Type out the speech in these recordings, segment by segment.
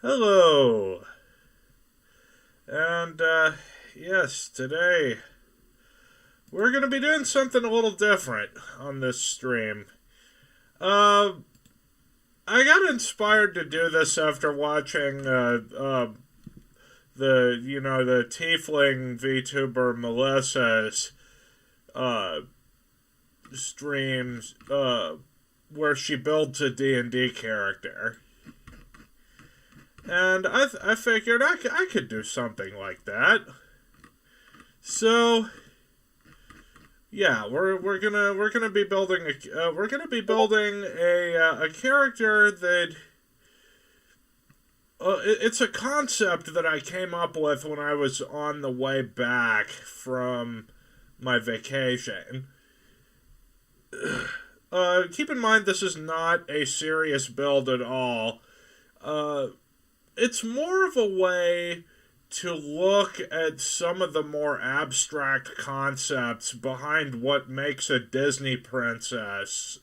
Hello, and yes, today we're going to be doing something a little different on this stream. Uh, I got inspired to do this after watching the Tiefling VTuber Melissa's uh, streams where she builds a D&D character. And I figured I could do something like that. So yeah, we're gonna be building a character that it's a concept that I came up with when I was on the way back from my vacation. Keep in mind this is not a serious build at all. It's more of a way to look at some of the more abstract concepts behind what makes a Disney princess,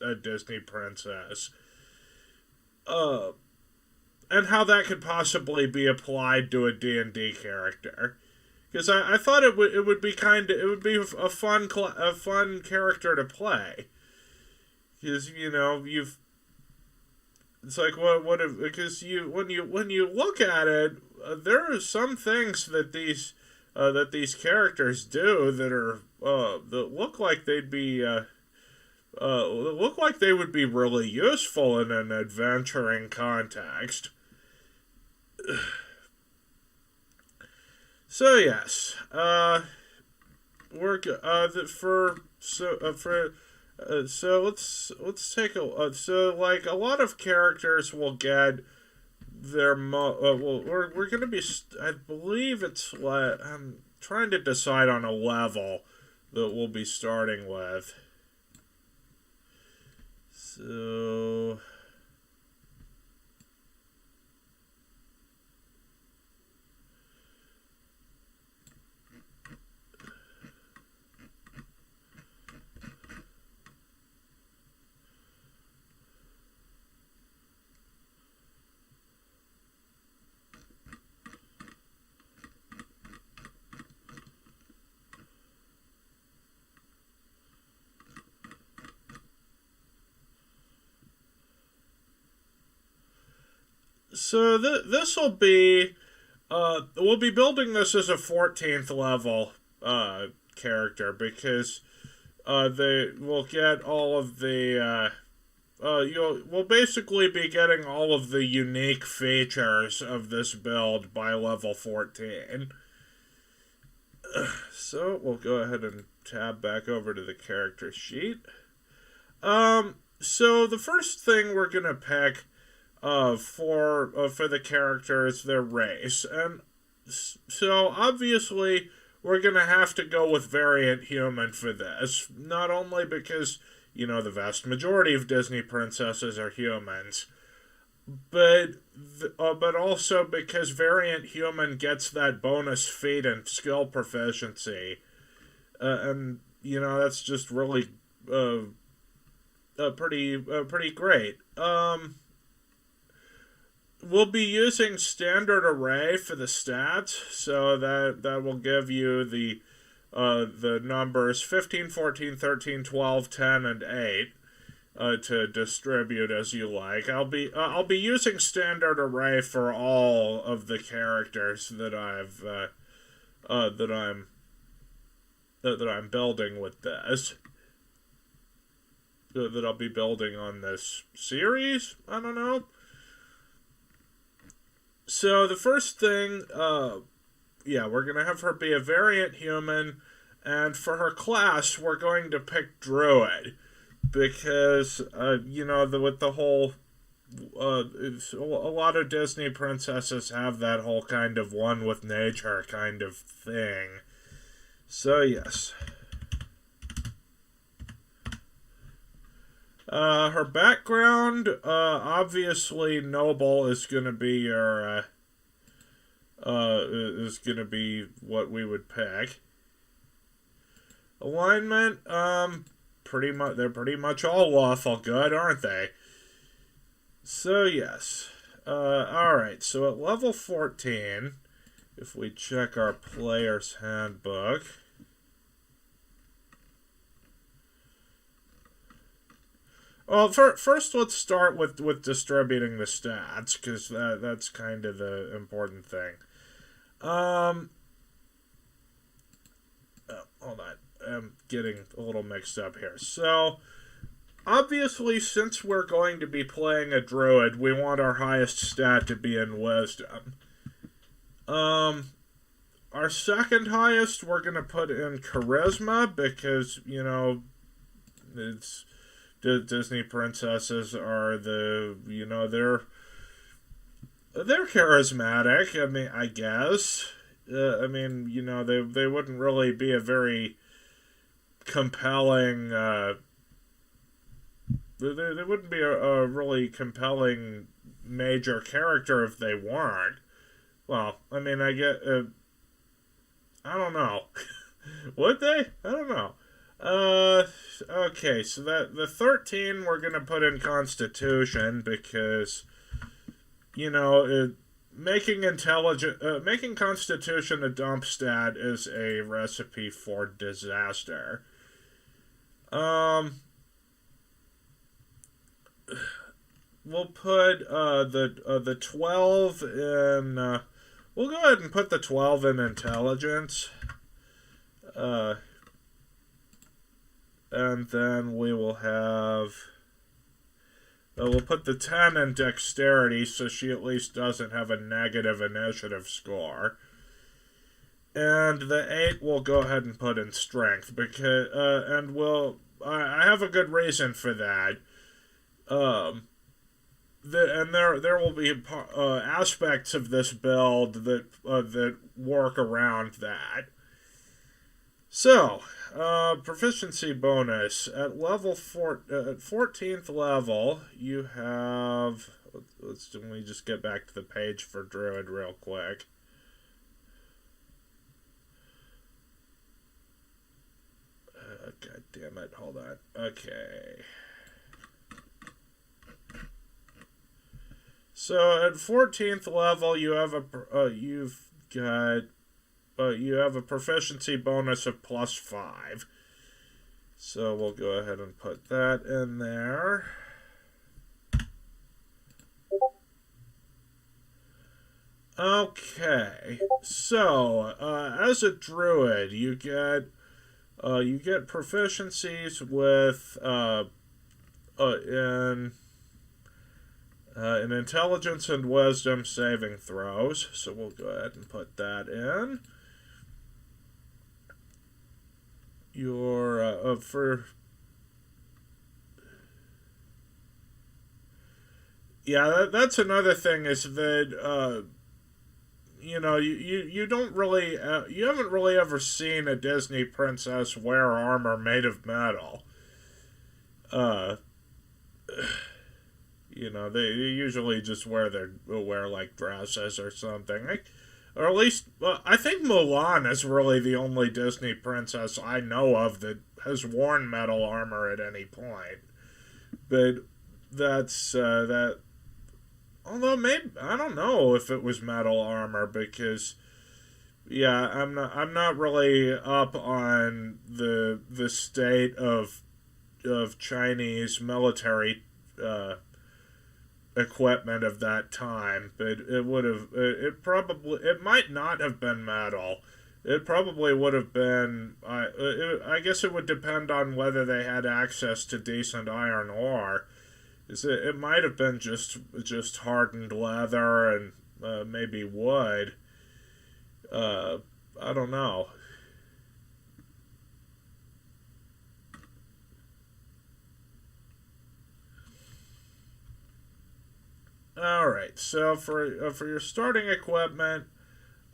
uh, and how that could possibly be applied to a D&D character. Because I thought it would be a fun character to play. Because you've it's like because when you look at it, there are some things that these characters do that are that look like they would be really useful in an adventuring context. So yes, we're for so let's take so like a lot of characters will get we're gonna be I believe it's I'm trying to decide on a level that we'll be starting with. So this will be we'll be building this as a 14th level character because they will get all of the we'll basically be getting all of the unique features of this build by level 14. So we'll go ahead and tab back over to the character sheet. So the first thing we're gonna pick for the characters their race, and so obviously we're gonna have to go with variant human for this. Not only because the vast majority of Disney princesses are humans, but also because variant human gets that bonus feat and skill proficiency, and that's just really pretty great. We'll be using standard array for the stats, so that will give you the numbers 15, 14, 13, 12, 10, and 8 to distribute as you like. I'll be using standard array for all of the characters that I'm building with this. That I'll be building on this series. I don't know. So the first thing, we're gonna have her be a variant human, and for her class, we're going to pick druid because with the whole a lot of Disney princesses have that whole kind of one with nature kind of thing. So yes. Her background, obviously, noble is gonna be your, is gonna be what we would pick. Alignment, they're pretty much all lawful good, aren't they? So yes, Alright, so at level 14, if we check our player's handbook, well, first let's start with distributing the stats, because that's kind of the important thing. Hold on. I'm getting a little mixed up here. So, obviously, since we're going to be playing a druid, we want our highest stat to be in wisdom. Our second highest, we're going to put in charisma, because, you know, it's Disney princesses are they're charismatic. I mean, I guess. I mean, you know, they wouldn't really be a very compelling. They wouldn't be a really compelling major character if they weren't. Well, I mean, I get. I don't know. Would they? I don't know. Okay, so the 13 we're gonna put in Constitution because, you know, making Constitution a dump stat is a recipe for disaster. We'll put the 12 in. We'll go ahead and put the 12 in Intelligence. And then we will have. We'll put the 10 in Dexterity, so she at least doesn't have a negative initiative score. And the 8 we'll go ahead and put in Strength, because and I have a good reason for that. There will be aspects of this build that work around that. So, proficiency bonus at level at 14th level, you have. Let me just get back to the page for Druid real quick. God damn it! Hold on. Okay. So at 14th level, you have you have a proficiency bonus of +5. So we'll go ahead and put that in there. Okay, so as a druid, you get proficiencies with in intelligence and wisdom saving throws. So we'll go ahead and put that in. That's another thing is that you know, you don't really you haven't really ever seen a Disney princess wear armor made of metal. You know, they usually just wear like dresses or something. Or at least, I think Mulan is really the only Disney princess I know of that has worn metal armor at any point. But that's that. Although maybe I don't know if it was metal armor because, yeah, I'm not really up on the state of Chinese military equipment of that time, but it might not have been metal. It probably would have been. I guess it would depend on whether they had access to decent iron ore. It might have been just hardened leather and maybe wood. I don't know. All right. So for your starting equipment,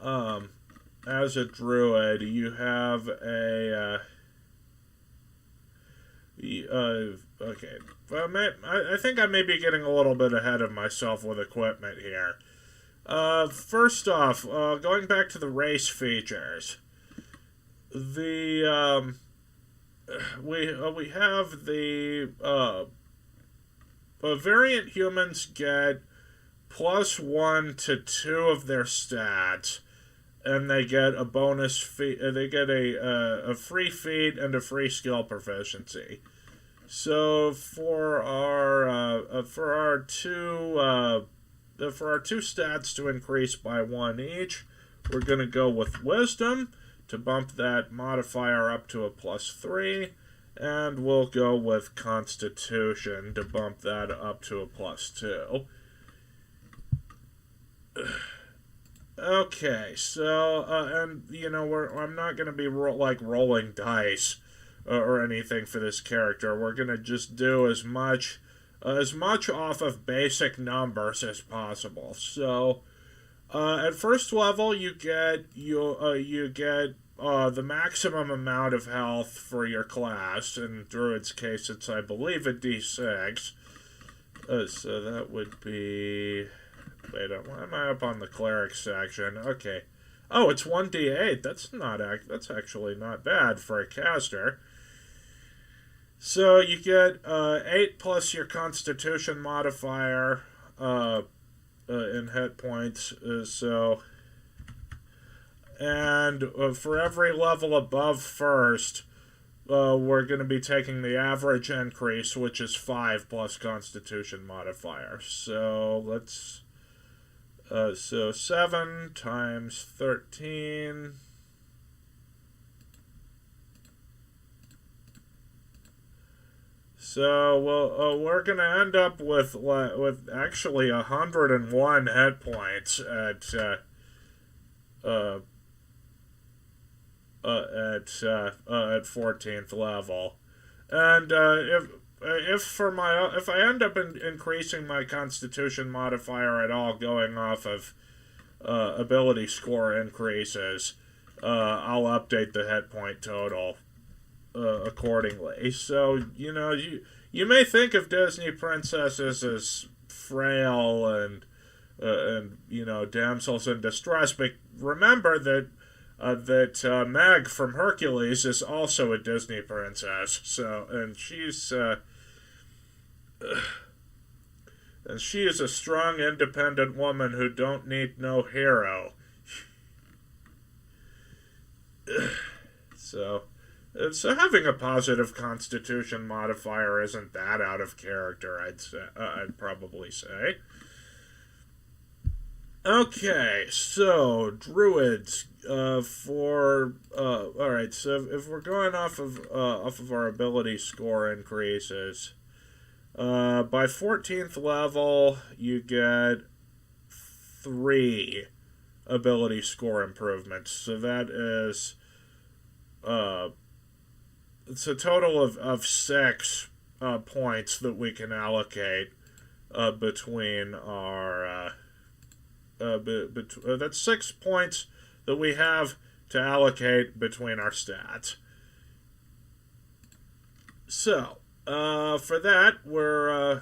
as a druid, you have a. Okay. I think I may be getting a little bit ahead of myself with equipment here. First off, going back to the race features, we have the variant humans get +1 to 2 of their stats, and they get a bonus feat. They get a free feat and a free skill proficiency. So for our two stats to increase by 1 each, we're gonna go with Wisdom to bump that modifier up to a +3, and we'll go with Constitution to bump that up to a +2. Okay, so and I'm not gonna be rolling dice or anything for this character. We're gonna just do as much off of basic numbers as possible. So at first level, you get the maximum amount of health for your class. In Druid's case, it's, I believe, a D6. So that would be... Wait, why am I up on the cleric section? Okay. Oh, it's 1d8. That's actually not bad for a caster. So you get 8 plus your Constitution modifier in hit points. And for every level above first, we're going to be taking the average increase, which is 5 plus Constitution modifier. So let's... so 7 times 13... So we're gonna end up with actually 101 hit points at 14th level, and if I end up increasing my Constitution modifier at all, going off of ability score increases, I'll update the hit point total accordingly. So you may think of Disney princesses as frail and damsels in distress, but remember that Meg from Hercules is also a Disney princess. So and she is a strong, independent woman who don't need no hero. So having a positive Constitution modifier isn't that out of character, I'd probably say. Okay, so Druids alright, so if we're going off of our ability score increases, by 14th level you get 3 ability score improvements. So that is it's a total of 6 points that we can allocate between our that's 6 points that we have to allocate between our stats. So for that, we're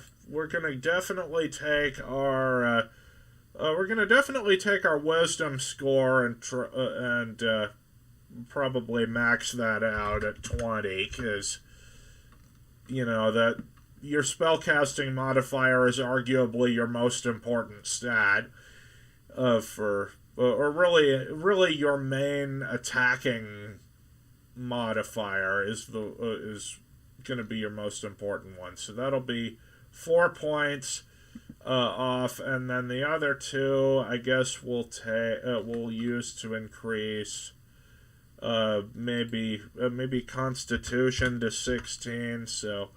gonna definitely take our wisdom score and probably max that out at 20, because that your spellcasting modifier is arguably your most important stat or really your main attacking modifier is going to be your most important one. So that'll be 4 points off, and then the other 2 I guess we'll use to increase maybe Constitution to 16. So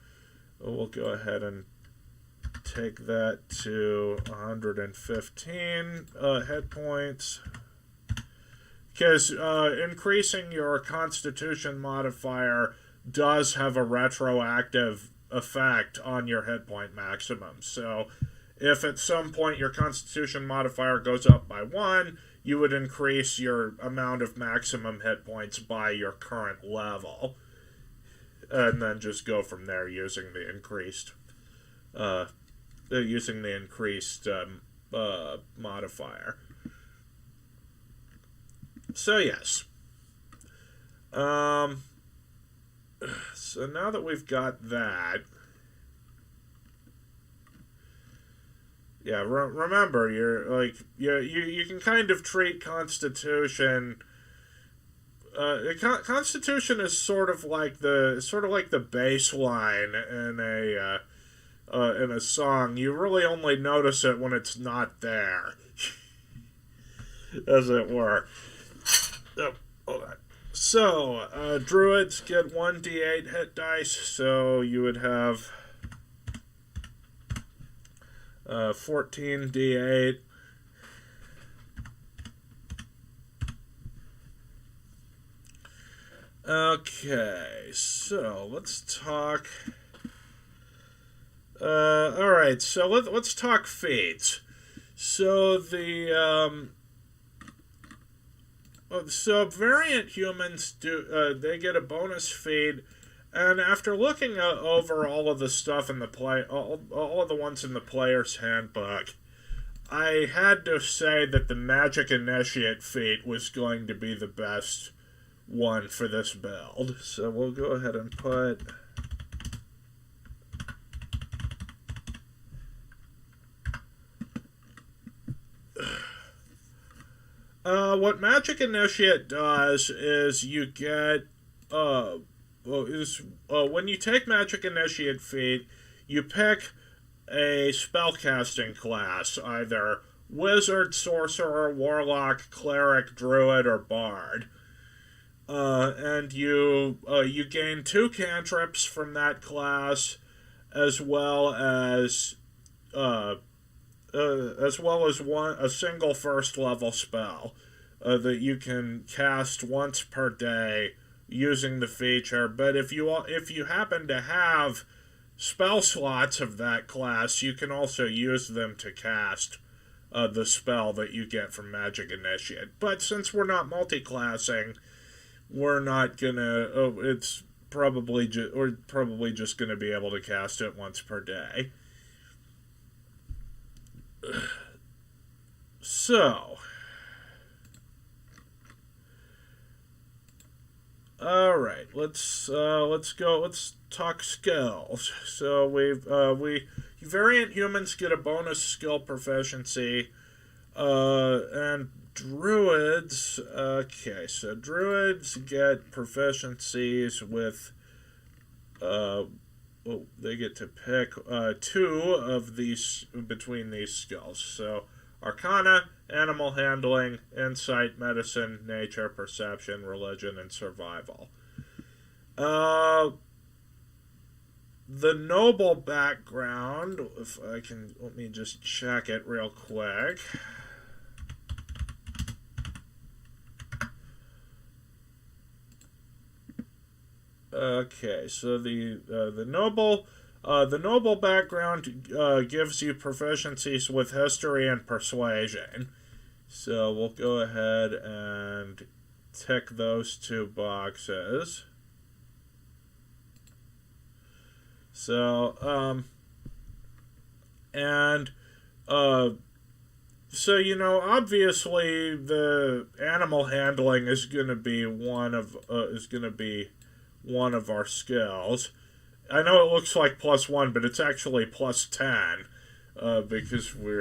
we'll go ahead and take that to 115 hit points, because increasing your Constitution modifier does have a retroactive effect on your hit point maximum. So if at some point your Constitution modifier goes up by 1, you would increase your amount of maximum hit points by your current level, and then just go from there using the increased modifier. So yes. So now that we've got that, Yeah, remember, you're like you can kind of treat Constitution. Constitution is sort of like the bass line in a song. You really only notice it when it's not there, as it were. Oh, hold on. So, druids get 1d8 hit dice, so you would have 14d8. Okay, so let's talk. Alright, so let's talk feats. So so variant humans they get a bonus feat, and after looking over all of the stuff in the all of the ones in the player's handbook, I had to say that the Magic Initiate feat was going to be the best one for this build. So we'll go ahead and put what Magic Initiate does is you get when you take Magic Initiate feat, you pick a spellcasting class, either Wizard, Sorcerer, Warlock, Cleric, Druid, or Bard. And you gain 2 cantrips from that class, as well as a single first level spell that you can cast once per day using the feature. But if you happen to have spell slots of that class, you can also use them to cast the spell that you get from Magic Initiate. But since we're not multi-classing, we're not gonna. It's probably we're probably just gonna be able to cast it once per day. So, all right, let's go. Let's talk skills. So we variant humans get a bonus skill proficiency, and druids. Okay, so druids get proficiencies with. They get to pick 2 of these between these skills. So, Arcana, Animal Handling, Insight, Medicine, Nature, Perception, Religion, and Survival. The noble background, if I can, let me just check it real quick. Okay, so the noble background gives you proficiencies with history and persuasion. So we'll go ahead and tick those 2 boxes. So so obviously the animal handling is going to be one of our skills. I know it looks like +1, but it's actually +10, because we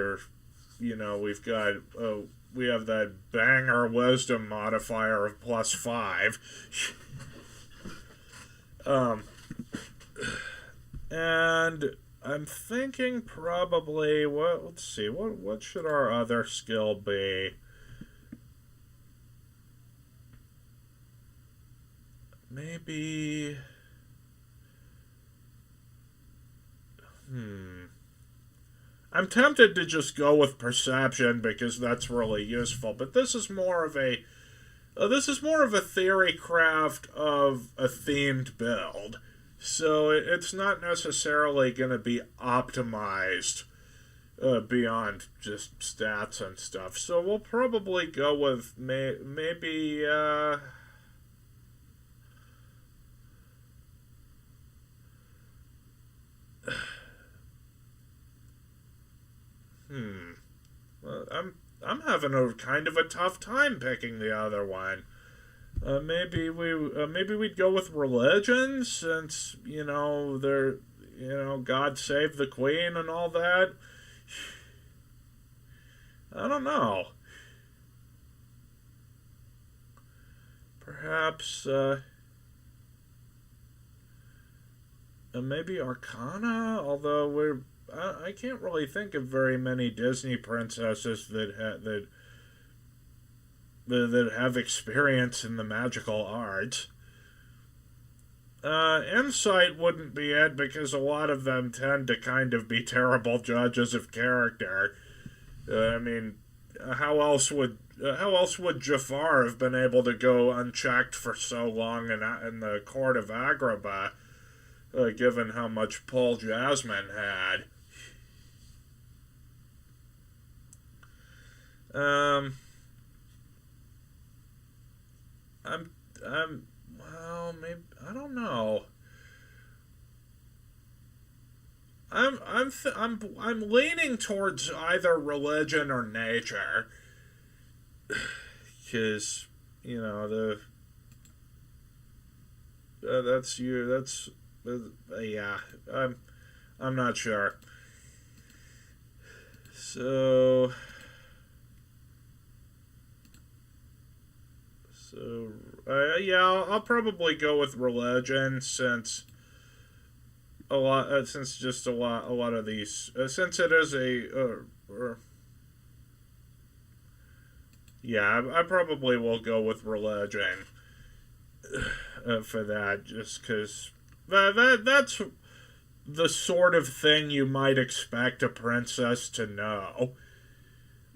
have that banger wisdom modifier of +5. And I'm thinking probably let's see, what should our other skill be? Maybe. I'm tempted to just go with perception because that's really useful, but this is more of a Theorycraft of a themed build, so it's not necessarily going to be optimized beyond just stats and stuff. So we'll probably go with maybe. Well, I'm having a kind of a tough time picking the other one. Maybe we'd go with religion, since God save the Queen and all that. I don't know. Perhaps, maybe Arcana, although I can't really think of very many Disney princesses that have experience in the magical arts. Insight wouldn't be it because a lot of them tend to kind of be terrible judges of character. I mean, how else would Jafar have been able to go unchecked for so long in the court of Agrabah, given how much pull Jasmine had? Um, well, maybe I don't know. I'm leaning towards either religion or nature, because the that's you that's yeah. I'm not sure. So yeah, I'll probably go with religion since just a lot of these since it is yeah, I probably will go with religion for that, just because that's the sort of thing you might expect a princess to know.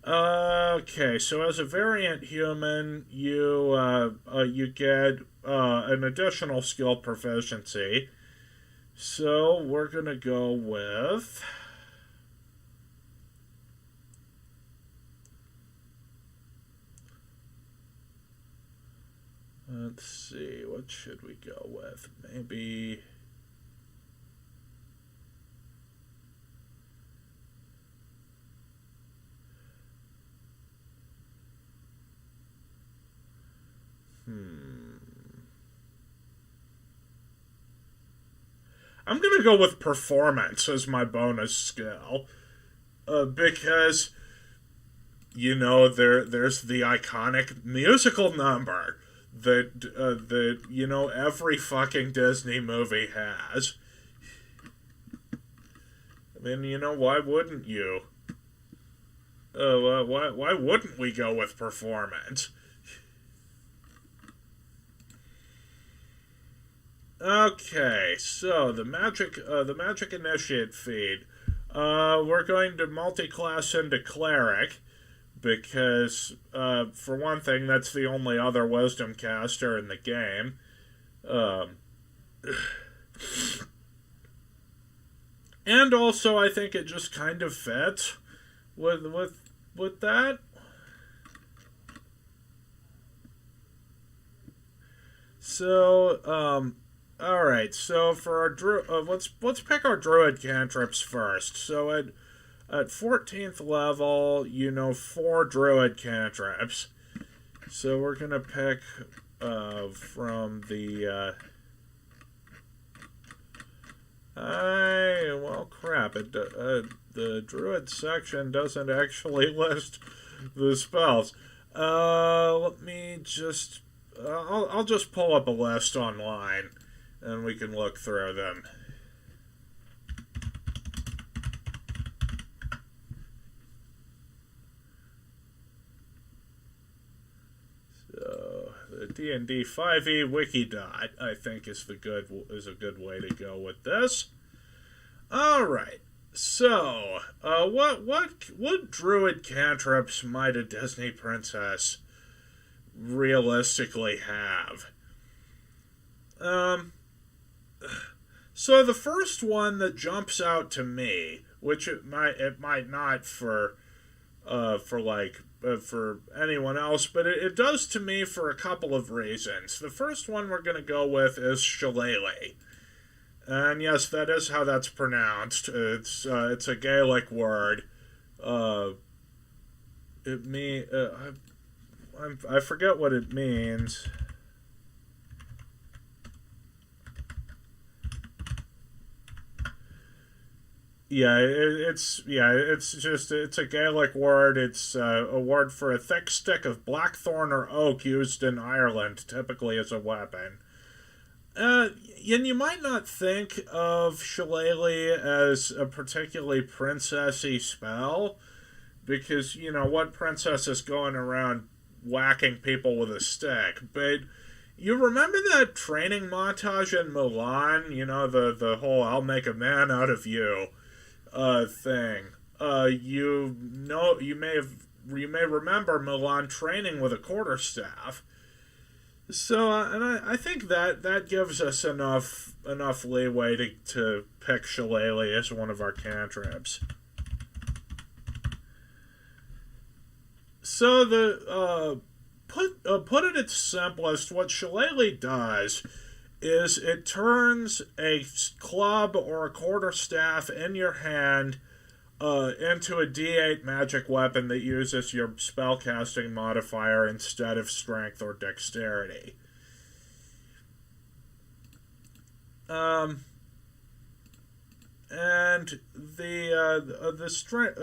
Okay, so as a variant human, you get an additional skill proficiency. So we're gonna go with. Let's see, what should we go with? Maybe. I'm gonna go with performance as my bonus skill, because there's the iconic musical number that every fucking Disney movie has. I mean, why wouldn't you? Why wouldn't we go with performance? Okay, so the magic initiate feed. We're going to multi-class into cleric because, for one thing, that's the only other wisdom caster in the game. And also, I think it just kind of fits with that. So, all right. So for our let's pick our druid cantrips first. So at 14th level, 4 druid cantrips. So we're gonna pick from the. Well, crap. The druid section doesn't actually list the spells. Let me just. I'll just pull up a list online, and we can look through them. So the D&D 5e Wikidot, I think, is a good way to go with this. All right. So, what druid cantrips might a Disney princess realistically have? So the first one that jumps out to me, which it might not for anyone else, but it does to me for a couple of reasons. The first one we're going to go with is Shillelagh. And yes, that is how that's pronounced. It's a Gaelic word. I forget what it means. it's just it's a Gaelic word. It's a word for a thick stick of blackthorn or oak used in Ireland, typically as a weapon. And you might not think of Shillelagh as a particularly princessy spell, because what princess is going around whacking people with a stick? But you remember that training montage in Mulan? The whole "I'll make a man out of you" thing. You may remember Mulan training with a quarterstaff. So, and I think that gives us enough leeway to pick Shillelagh as one of our cantrips. So put it its simplest, what Shillelagh does is it turns a club or a quarterstaff in your hand into a D8 magic weapon that uses your spellcasting modifier instead of strength or dexterity. And the strength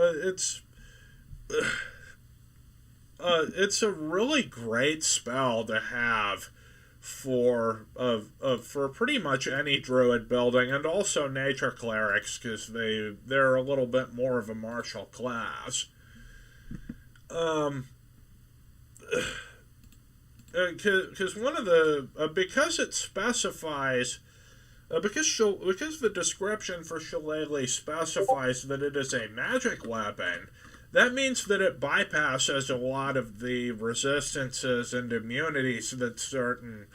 it's a really great spell to have for pretty much any druid building, and also nature clerics, because they're a little bit more of a martial class. Because one of the because it specifies because the description for Shillelagh specifies that it is a magic weapon, that means that it bypasses a lot of the resistances and immunities that certain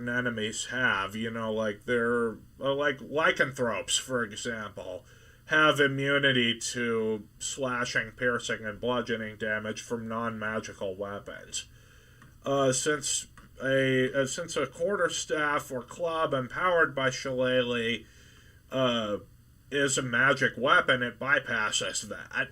enemies have. Like they're like lycanthropes, for example, have immunity to slashing, piercing, and bludgeoning damage from non-magical weapons. Since a quarterstaff or club empowered by Shillelagh is a magic weapon, it bypasses that.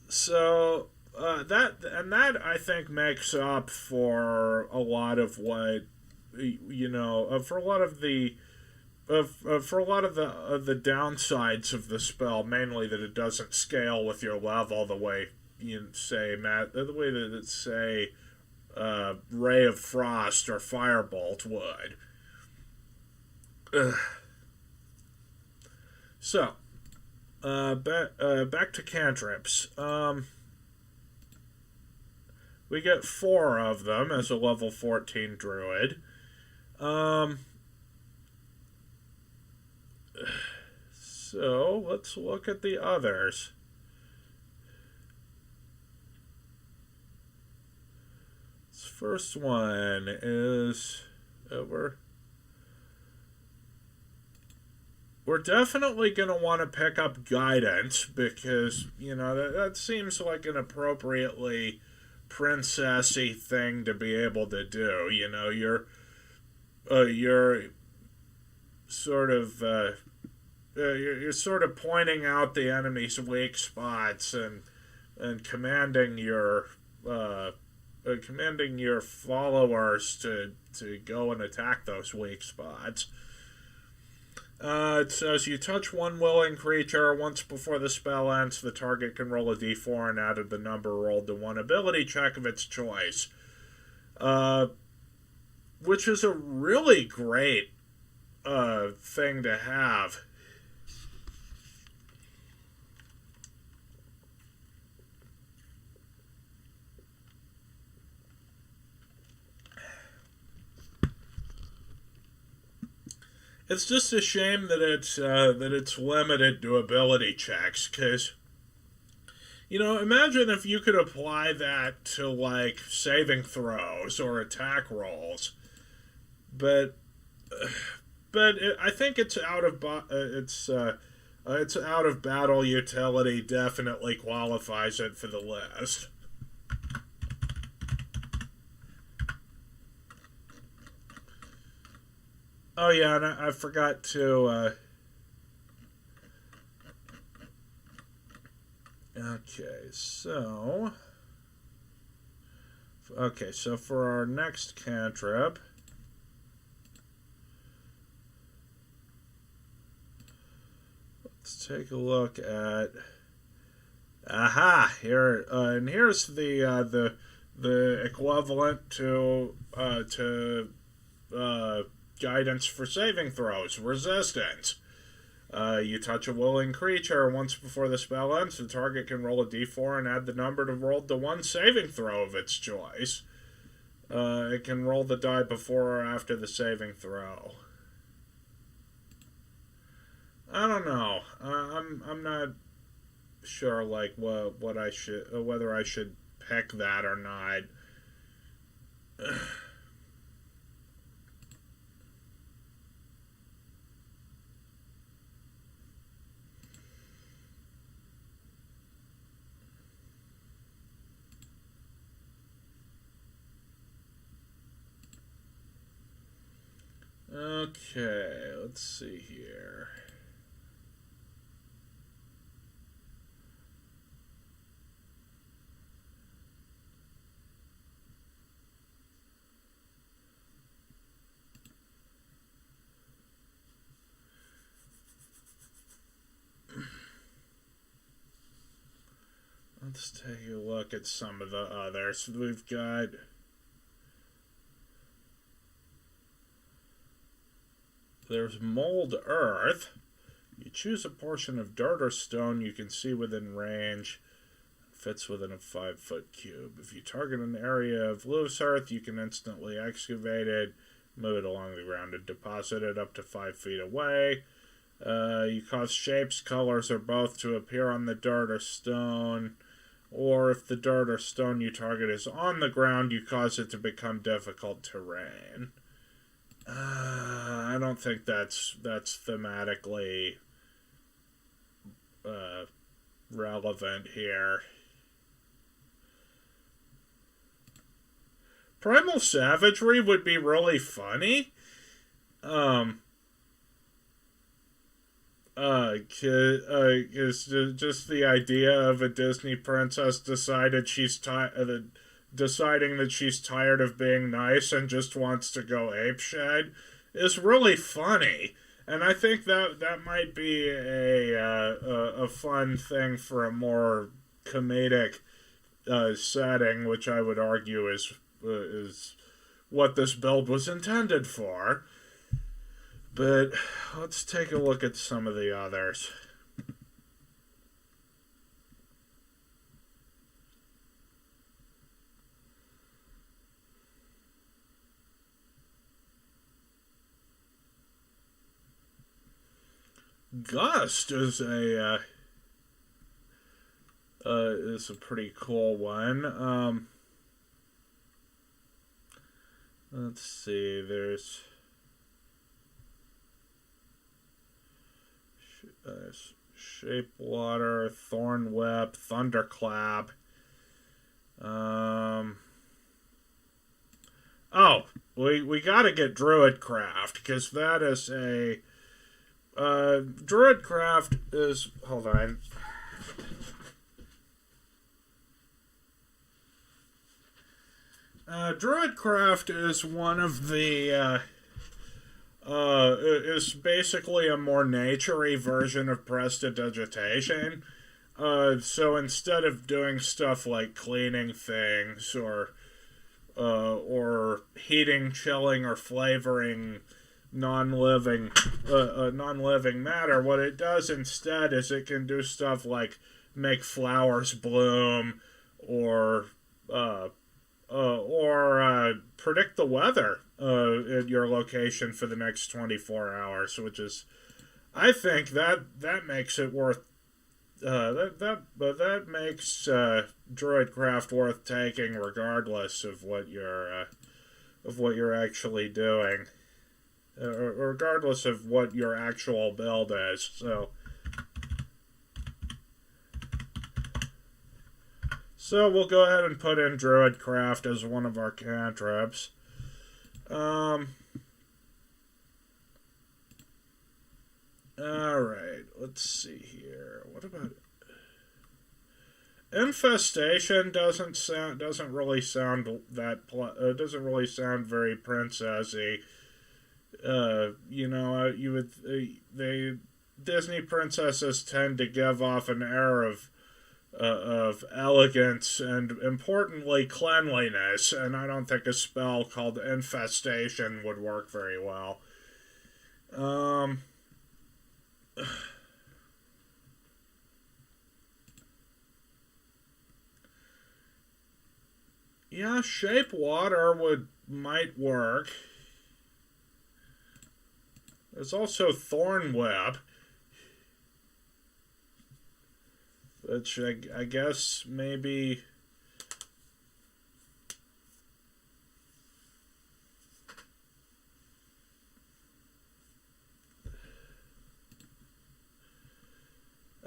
So that I think makes up for a lot of what for a lot of the downsides of the spell, mainly that it doesn't scale with your level the way the way that it say Ray of Frost or Firebolt would. So, back to cantrips. We get 4 of them as a level 14 druid. So, let's look at the others. This first one is we're definitely going to want to pick up guidance, because that seems like an appropriately princessy thing to be able to do. You're sort of you're sort of pointing out the enemy's weak spots and commanding your followers to go and attack those weak spots. It says you touch one willing creature once before the spell ends. The target can roll a d4 and add the number rolled to one ability check of its choice, which is a really great thing to have. It's just a shame that it's limited to ability checks, because imagine if you could apply that to like saving throws or attack rolls, but I think it's out of battle utility definitely qualifies it for the list. Oh yeah, and I forgot to. So for our next cantrip, Let's take a look at. Aha! Here and here's the equivalent to guidance for saving throws. Resistance. You touch a willing creature once before the spell ends. The target can roll a d4 and add the number to roll to one saving throw of its choice. It can roll the die before or after the saving throw. I don't know. I'm not sure like what I should whether I should pick that or not. Okay, let's see here. Let's take a look at some of the others. We've got there's Mold Earth. You choose a portion of dirt or stone you can see within range. Fits within a 5-foot cube. If you target an area of loose earth, you can instantly excavate it, move it along the ground, and deposit it up to 5 feet away. You cause shapes, colors, or both to appear on the dirt or stone. Or if the dirt or stone you target is on the ground, you cause it to become difficult terrain. I don't think that's thematically relevant here. Primal Savagery would be really funny. Is just the idea of a Disney princess deciding that she's tired of being nice and just wants to go apeshit is really funny, and I think that might be a fun thing for a more comedic setting, which I would argue is what this build was intended for. But let's take a look at some of the others. Gust is a pretty cool one. Let's see. There's Shape Water, Thorn Whip, Thunderclap. Oh, we gotta get Druidcraft, because that is a Druidcraft is, hold on. Druidcraft is one of the is basically a more naturey version of prestidigitation. So instead of doing stuff like cleaning things or heating, chilling, or flavoring non-living matter, what it does instead is it can do stuff like make flowers bloom or predict the weather at your location for the next 24 hours, which is, I think that makes it worth that makes Druidcraft worth taking, regardless of what you're actually doing, regardless of what your actual build is. So we'll go ahead and put in Druidcraft as one of our cantrips. Alright, let's see here. What about Infestation doesn't really sound very princessy. Disney princesses tend to give off an air of elegance and, importantly, cleanliness, and I don't think a spell called Infestation would work very well. Um, yeah, Shape Water might work. There's also Thorn Web, which I guess maybe.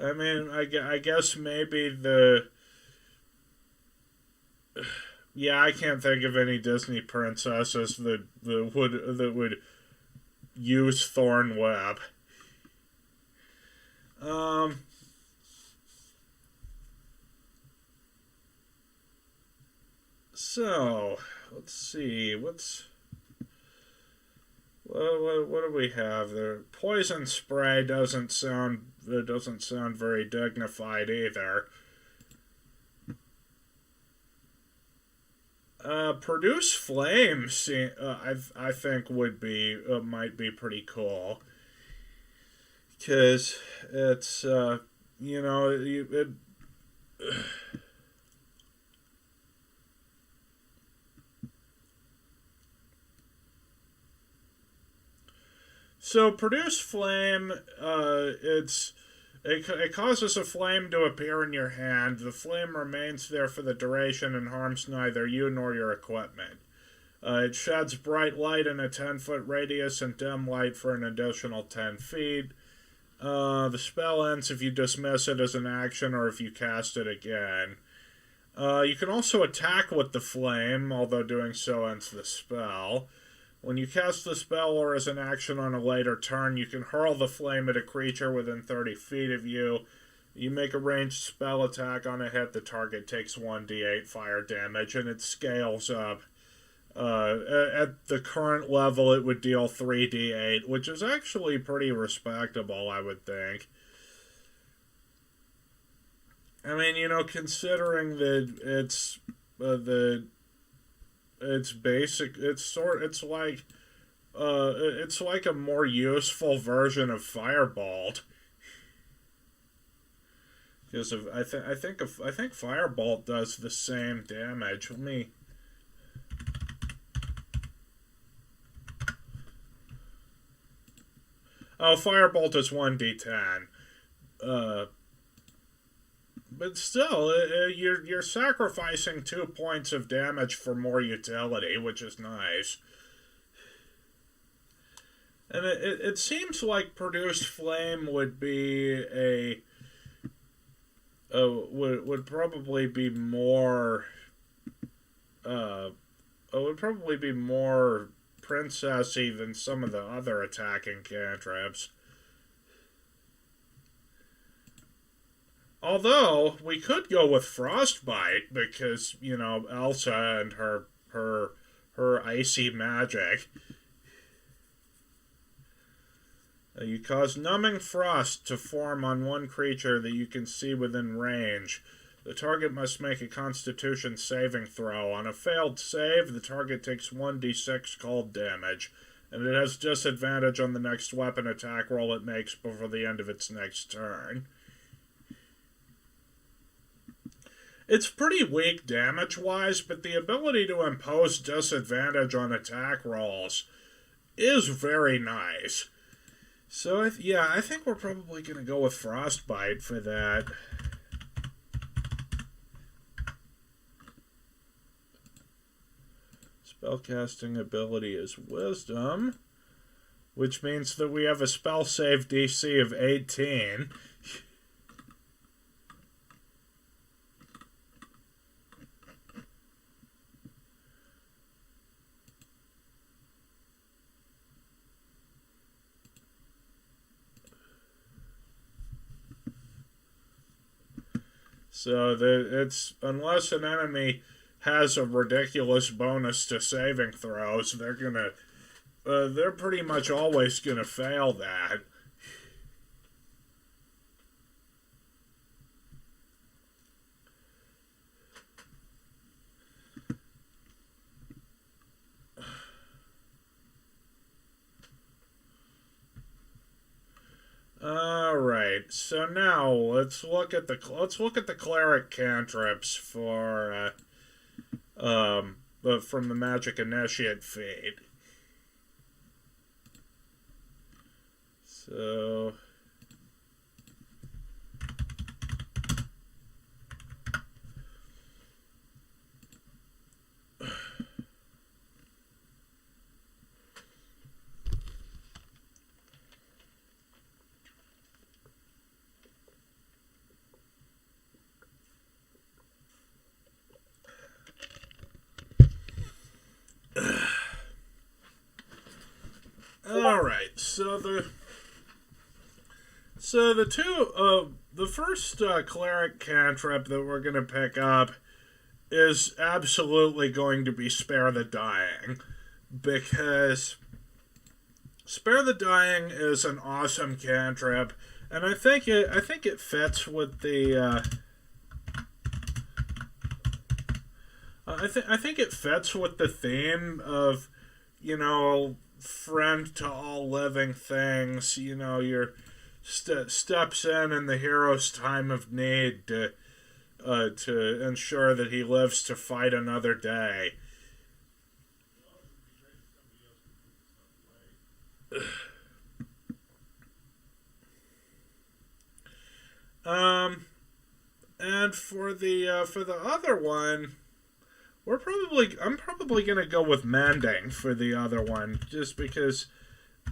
I mean, I guess maybe the. Yeah, I can't think of any Disney princesses that would use Thorn Web. Um, so let's see. What do we have there? Poison spray doesn't sound very dignified either. Produce flame. I think might be pretty cool because it's you know it. So produce flame. It causes a flame to appear in your hand. The flame remains there for the duration and harms neither you nor your equipment. It sheds bright light in a 10-foot radius and dim light for an additional 10 feet. The spell ends if you dismiss it as an action or if you cast it again. You can also attack with the flame, although doing so ends the spell. When you cast the spell or as an action on a later turn, you can hurl the flame at a creature within 30 feet of you. You make a ranged spell attack on a hit, the target takes 1d8 fire damage, and it scales up. At the current level, it would deal 3d8, which is actually pretty respectable, I would think. I mean, considering that it's basic. It's like a more useful version of Firebolt. Because I think Firebolt does the same damage. Let me. Oh, Firebolt is 1d10. But still, you're sacrificing 2 points of damage for more utility, which is nice. And it seems like Produced Flame would be would probably be more princessy than some of the other attacking cantrips. Although, we could go with Frostbite, because, Elsa and her icy magic. You cause numbing frost to form on one creature that you can see within range. The target must make a Constitution saving throw. On a failed save, the target takes 1d6 cold damage, and it has disadvantage on the next weapon attack roll it makes before the end of its next turn. It's pretty weak damage-wise, but the ability to impose disadvantage on attack rolls is very nice. So, I think we're probably going to go with Frostbite for that. Spellcasting ability is Wisdom, which means that we have a spell save DC of 18. So it's unless an enemy has a ridiculous bonus to saving throws, they're pretty much always gonna fail that. All right. So now let's look at the cleric cantrips for from the magic initiate feed. So all right. The first cleric cantrip that we're gonna pick up is absolutely going to be Spare the Dying, because Spare the Dying is an awesome cantrip, and I think it fits with the I think it fits with the theme of, friend to all living things. Your steps in the hero's time of need to ensure that he lives to fight another day. Um, and for the other one, I'm probably gonna go with mending for the other one, just because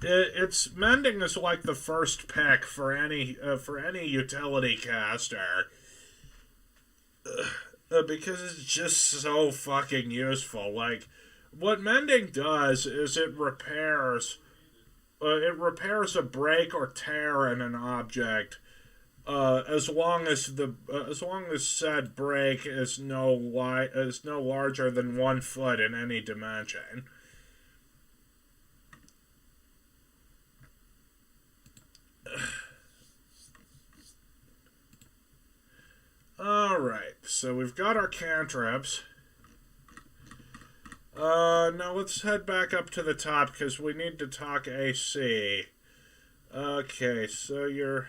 it's mending is like the first pick for any utility caster, because it's just so fucking useful. Like, what mending does is it repairs a break or tear in an object, as long as said break is no larger than 1 foot in any dimension. All right, so we've got our cantrips. Now let's head back up to the top because we need to talk AC. Okay, so you're.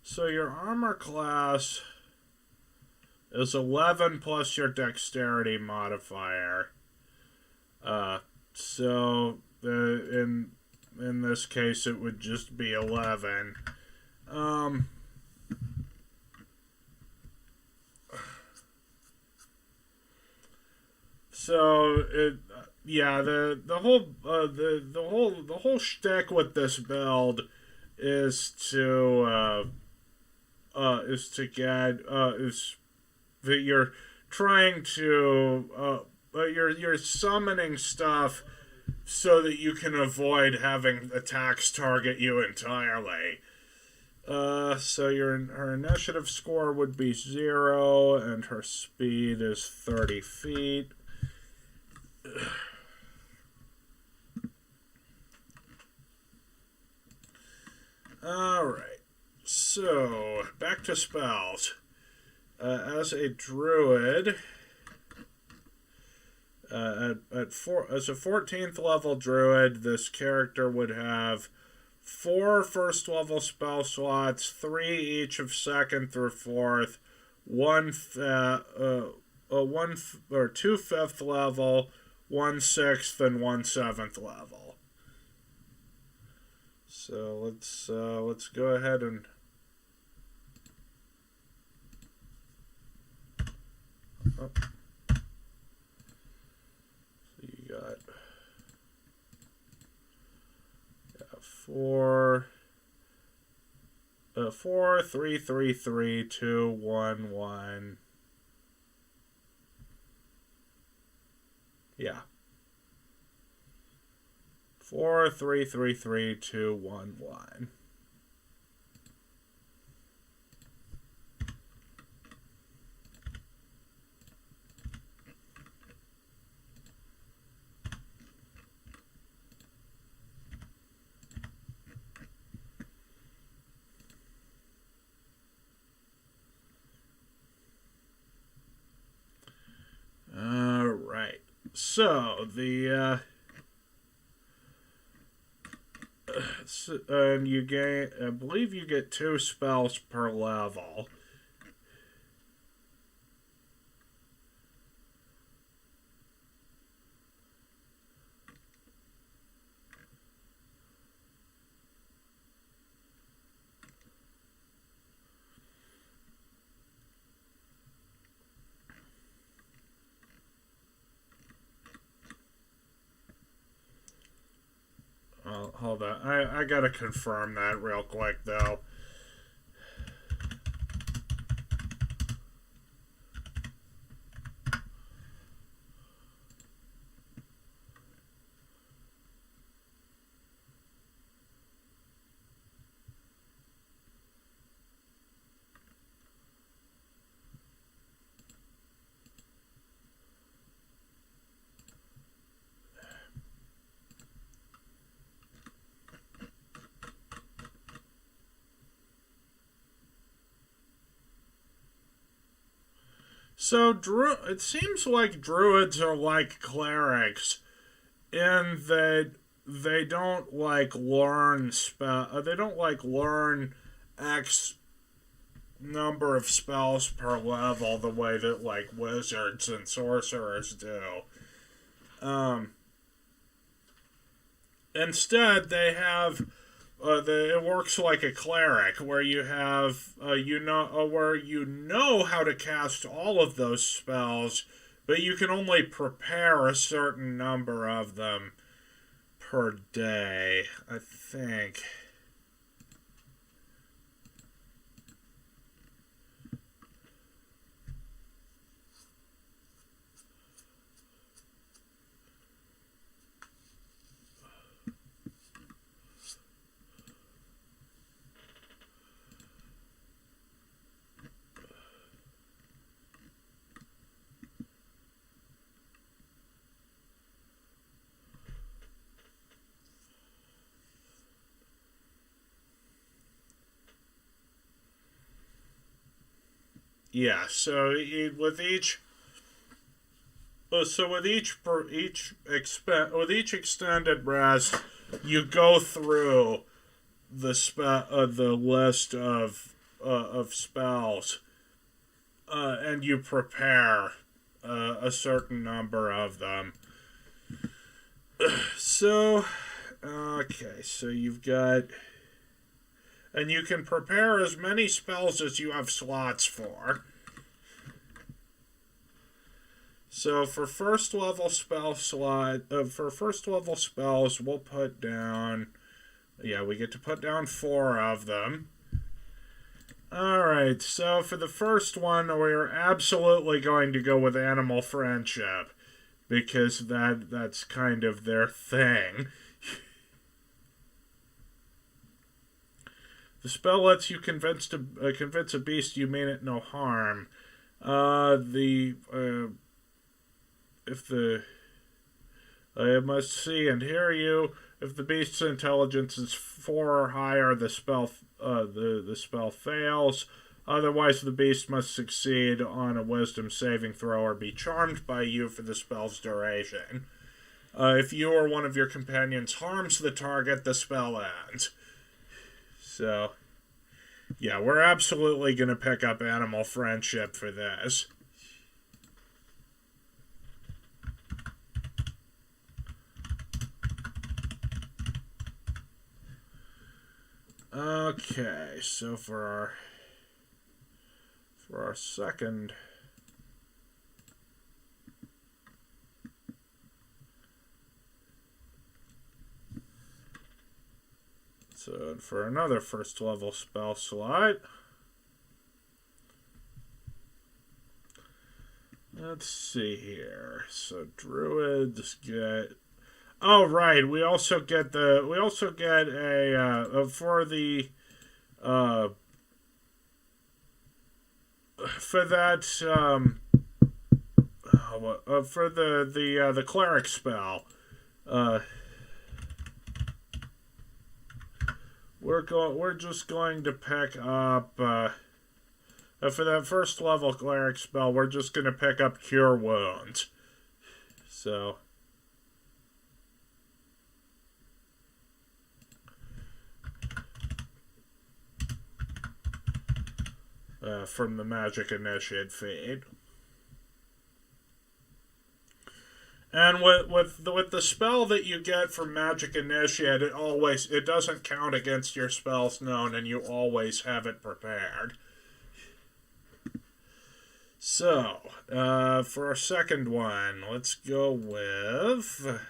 So your armor class is 11 plus your dexterity modifier. So in this case it would just be 11. Um, so it yeah the whole shtick with this build is to get is that you're trying to you're summoning stuff so that you can avoid having attacks target you entirely. So her initiative score would be 0, and her speed is 30 feet. Alright, so back to spells. As a druid, as a 14th level druid, this character would have 4 first level spell slots, 3 each of second through fourth, or 2 fifth level, 1 sixth, and 1 seventh level. So let's go ahead and so you got 4 3 3 3 2 1 1. Yeah. 4333211. All right. So and you gain, I believe you get 2 spells per level. Hold on. I gotta confirm that real quick, though. So, it seems like druids are like clerics in that they don't like learn they don't like learn X number of spells per level the way that like wizards and sorcerers do. Instead, they have it works like a cleric, where you have where you know how to cast all of those spells, but you can only prepare a certain number of them per day, I think. Yeah, so with each with each extended rest, you go through the list of spells, and you prepare a certain number of them. So, okay, so you've got. And you can prepare as many spells as you have slots for. So for first level spells, we'll put down. Yeah, we get to put down 4 of them. Alright, so for the first one, we're absolutely going to go with animal friendship, because that's kind of their thing. The spell lets you convince a beast you mean it no harm. I must see and hear you. If the beast's intelligence is 4 or higher, the spell fails. Otherwise, the beast must succeed on a wisdom saving throw or be charmed by you for the spell's duration. If you or one of your companions harms the target, the spell ends. So, yeah, we're absolutely going to pick up animal friendship for this. Okay, so for our second So for another first level spell slot, let's see here. So druids get. Oh right, we also get for the uh for that for the cleric spell. Uh, we're just going to pick up for that first level cleric spell. We're just going to pick up cure wounds. So. From the Magic Initiate feed. And with the spell that you get from Magic Initiate, it doesn't count against your spells known, and you always have it prepared. So, for our second one, let's go with.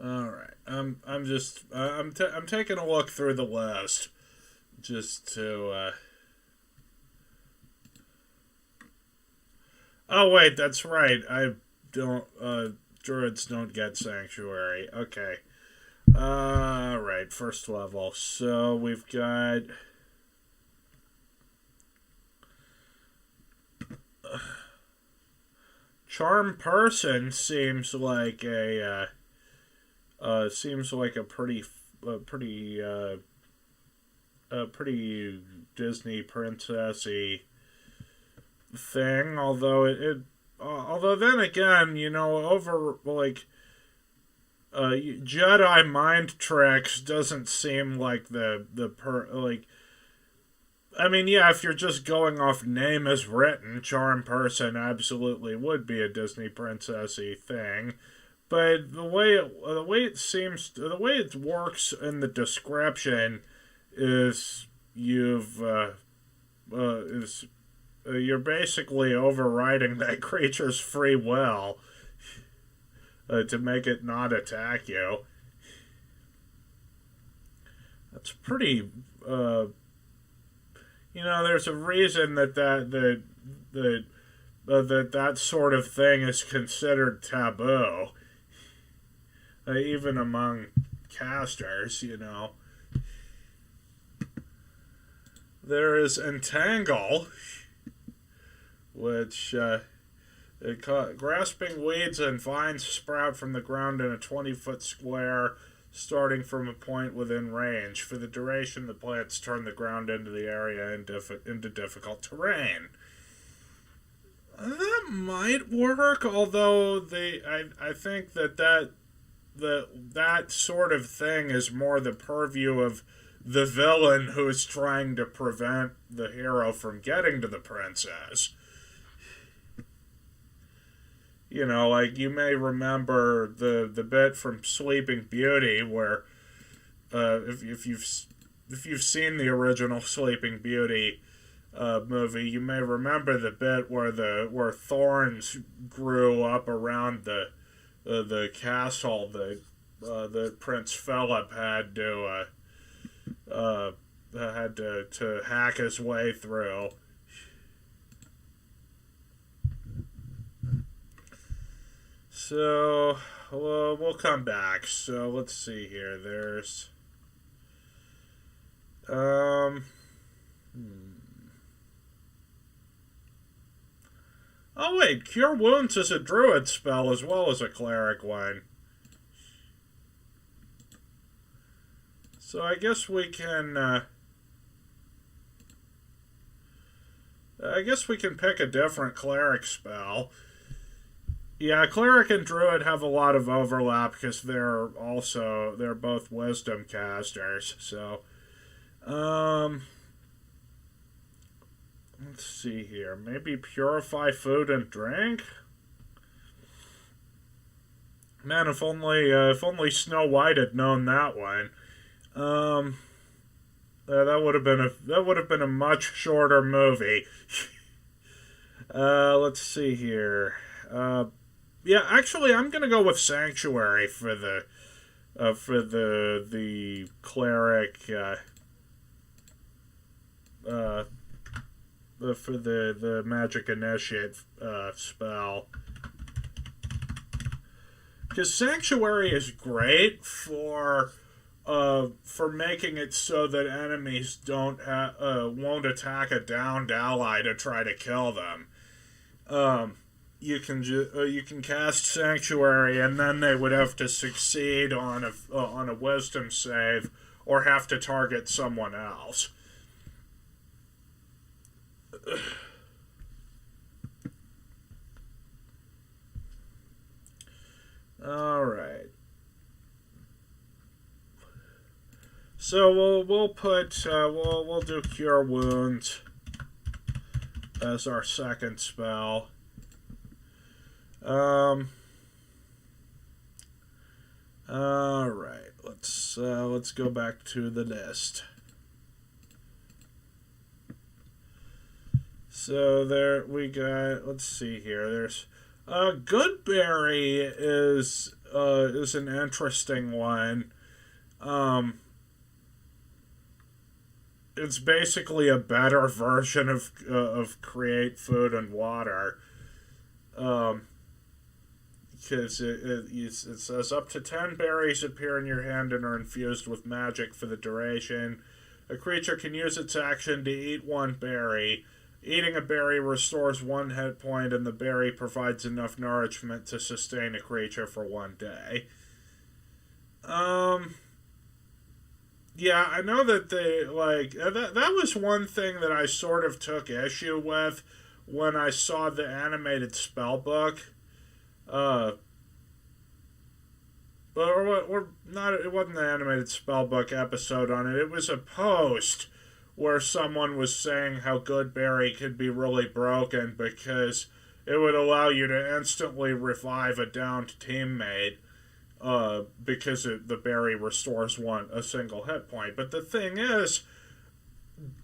All right, I'm taking a look through the list just to. Oh wait, that's right. I don't. Druids don't get sanctuary. Okay. Right, first level. So we've got. Charm person seems like a pretty Disney princessy thing. Although then again, over Jedi mind tricks doesn't seem like I mean, yeah, if you're just going off name as written, charm person absolutely would be a Disney princessy thing. But the way it works in the description is you're basically overriding that creature's free will to make it not attack you. That's pretty. There's a reason that sort of thing is considered taboo, even among casters. There is entangle, which grasping weeds and vines sprout from the ground in a 20-foot square, starting from a point within range. For the duration, the plants turn the ground into the area into difficult terrain. That might work, although I think that sort of thing is more the purview of the villain who's trying to prevent the hero from getting to the princess. Like you may remember the bit from Sleeping Beauty where, if you've seen the original Sleeping Beauty movie, you may remember the bit where thorns grew up around the castle that Prince Philip had to hack his way through. So, we'll come back. So, let's see here. There's... Oh, wait. Cure Wounds is a druid spell as well as a cleric one. So, I guess we can... pick a different cleric spell. Yeah, cleric and druid have a lot of overlap because they're both wisdom casters. So, um, let's see here. Maybe purify food and drink. Man, if only Snow White had known that one. Um, that would have been a much shorter movie. Let's see here. Yeah, actually, I'm gonna go with Sanctuary for the cleric. Uh, for the magic initiate spell. Because Sanctuary is great for making it so that enemies won't attack a downed ally to try to kill them. You can cast Sanctuary, and then they would have to succeed on a Wisdom save, or have to target someone else. All right. So we'll do Cure Wounds as our second spell. All right. Let's go back to the list. So there we got. Let's see here. There's Goodberry is an interesting one. It's basically a better version of Create Food and Water. Because it says up to 10 berries appear in your hand and are infused with magic for the duration. A creature can use its action to eat one berry. Eating a berry restores 1 hit point, and the berry provides enough nourishment to sustain a creature for 1 day. Yeah, I know that that was one thing that I sort of took issue with when I saw the animated spell book. Or not, it wasn't the animated spellbook episode on it. It was a post where someone was saying how Goodberry could be really broken because it would allow you to instantly revive a downed teammate because the berry restores a single hit point. But the thing is,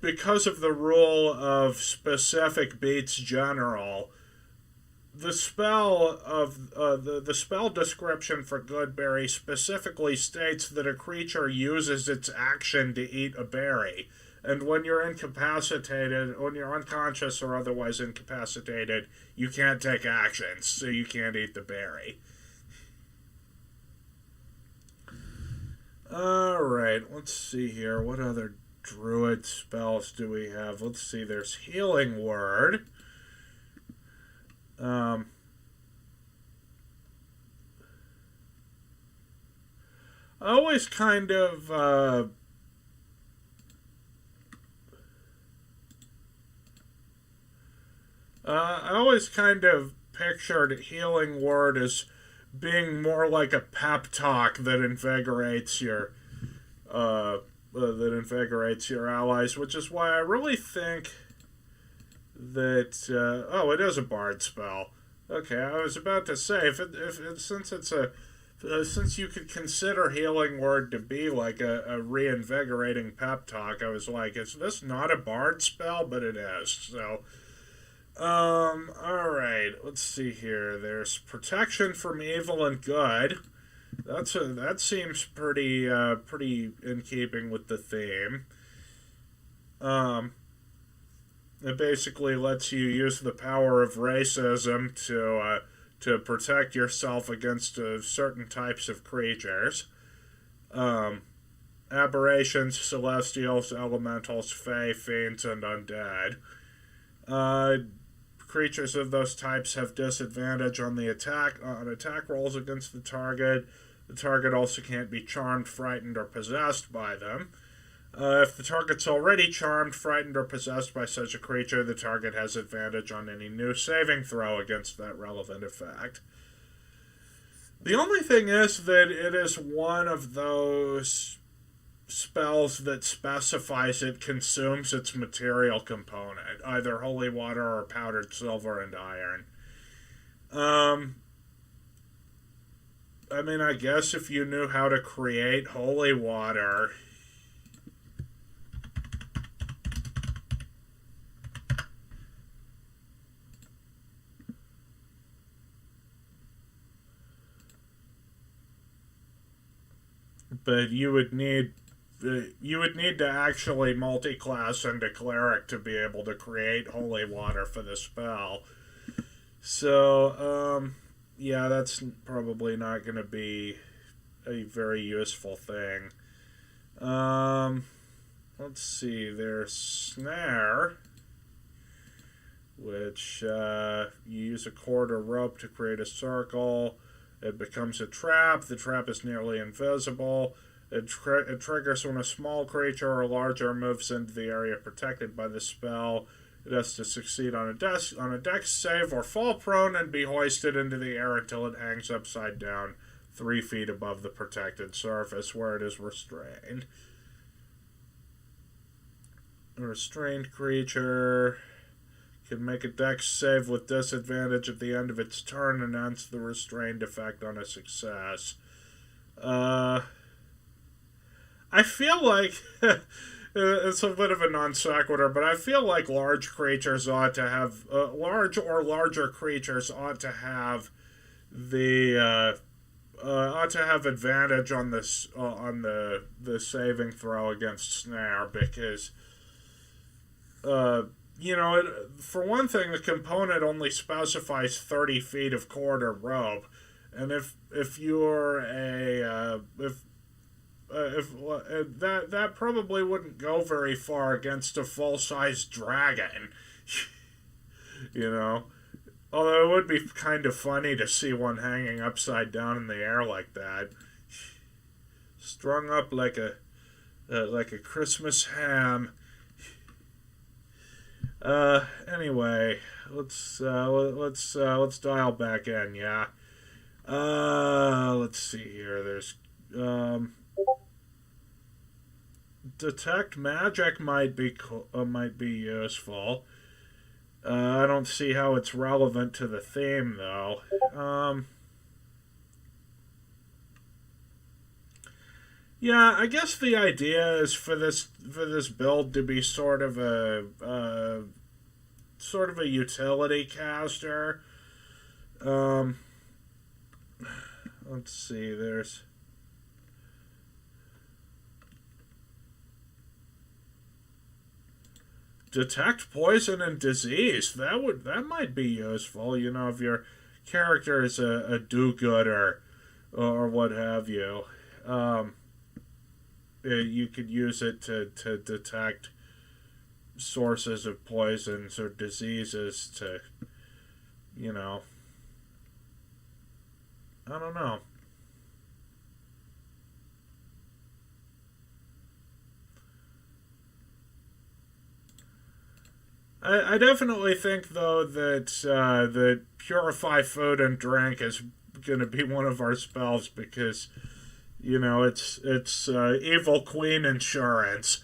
because of the rule of specific beats general, the spell the spell description for Goodberry specifically states that a creature uses its action to eat a berry, and when you're incapacitated, when you're unconscious or otherwise incapacitated, you can't take actions, so you can't eat the berry. All right, let's see here. What other druid spells do we have? Let's see. There's Healing Word. I always kind of pictured Healing Word as being more like a pep talk that invigorates your allies, which is why I really think that it is a bard spell. Okay, I was about to say since you could consider Healing Word to be like a reinvigorating pep talk, I was like, is this not a bard spell? But it is. So, all right, let's see here. There's Protection from Evil and Good. That seems pretty in keeping with the theme. It basically lets you use the power of racism to protect yourself against certain types of creatures. Aberrations, celestials, elementals, fae, fiends, and undead. Creatures of those types have disadvantage on attack rolls against the target. The target also can't be charmed, frightened, or possessed by them. If the target's already charmed, frightened, or possessed by such a creature, the target has advantage on any new saving throw against that relevant effect. The only thing is that it is one of those spells that specifies it consumes its material component, either holy water or powdered silver and iron. Um, I mean, I guess if you knew how to create holy water, but you would need to actually multi-class into cleric to be able to create holy water for the spell. So, yeah, that's probably not going to be a very useful thing. Let's see. There's snare, which you use a cord or rope to create a circle. It becomes a trap. The trap is nearly invisible. It triggers when a small creature or larger moves into the area protected by the spell. It has to succeed on a dex save or fall prone and be hoisted into the air until it hangs upside down 3 feet above the protected surface where it is restrained. A restrained creature can make a dex save with disadvantage at the end of its turn and ends the restrained effect on a success. I feel like it's a bit of a non sequitur, but I feel like large creatures ought to have large or larger creatures ought to have the ought to have advantage on this on the saving throw against snare because you know, for one thing, the component only specifies 30 feet of cord or rope, and if you're a if that probably wouldn't go very far against a full-sized dragon, you know. Although it would be kind of funny to see one hanging upside down in the air like that, strung up like a Christmas ham. Anyway, let's dial back in. Yeah. Let's see here. There's detect magic might be useful. I don't see how it's relevant to the theme though. Yeah, I guess the idea is for this build to be sort of a utility caster. Let's see. There's detect poison and disease. That might be useful. You know, if your character is a do-gooder or what have you. You could use it to detect sources of poisons or diseases to, you know, I don't know. I definitely think, though, that Purify Food and Drink is going to be one of our spells because, you know, it's Evil Queen insurance.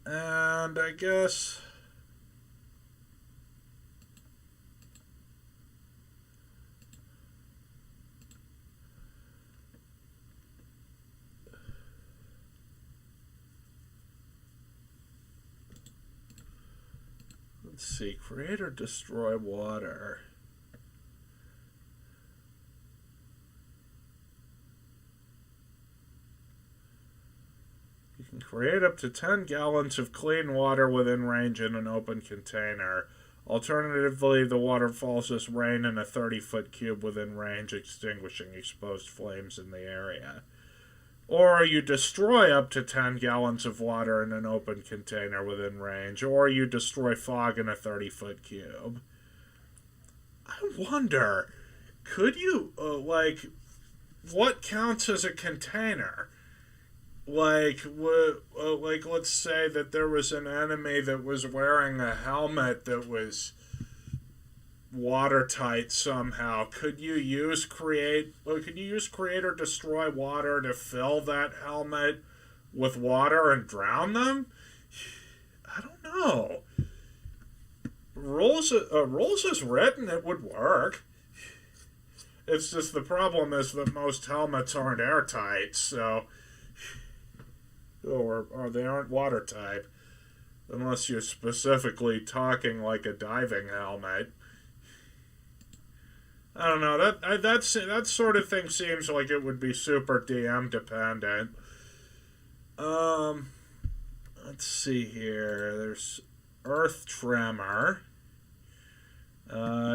And I guess let's see, create or destroy water. You can create up to 10 gallons of clean water within range in an open container. Alternatively, the water falls as rain in a 30-foot cube within range, extinguishing exposed flames in the area. Or you destroy up to 10 gallons of water in an open container within range. Or you destroy fog in a 30-foot cube. I wonder, could you, what counts as a container? like let's say that there was an enemy that was wearing a helmet that was watertight somehow. Could you use create or destroy water to fill that helmet with water and drown them? I don't know. Rules is written, it would work. It's just the problem is that most helmets aren't airtight, or they aren't watertight, unless you're specifically talking like a diving helmet. I don't know. That sort of thing seems like it would be super DM dependent. Let's see here. There's Earth Tremor.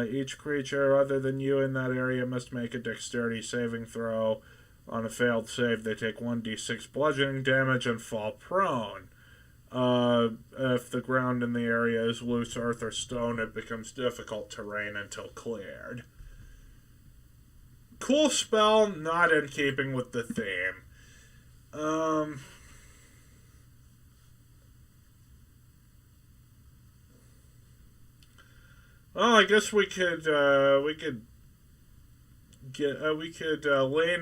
Each creature other than you in that area must make a dexterity saving throw. On a failed save, they take 1d6 bludgeoning damage and fall prone. If the ground in the area is loose earth or stone, it becomes difficult terrain until cleared. Cool spell, not in keeping with the theme. Well, I guess we could lean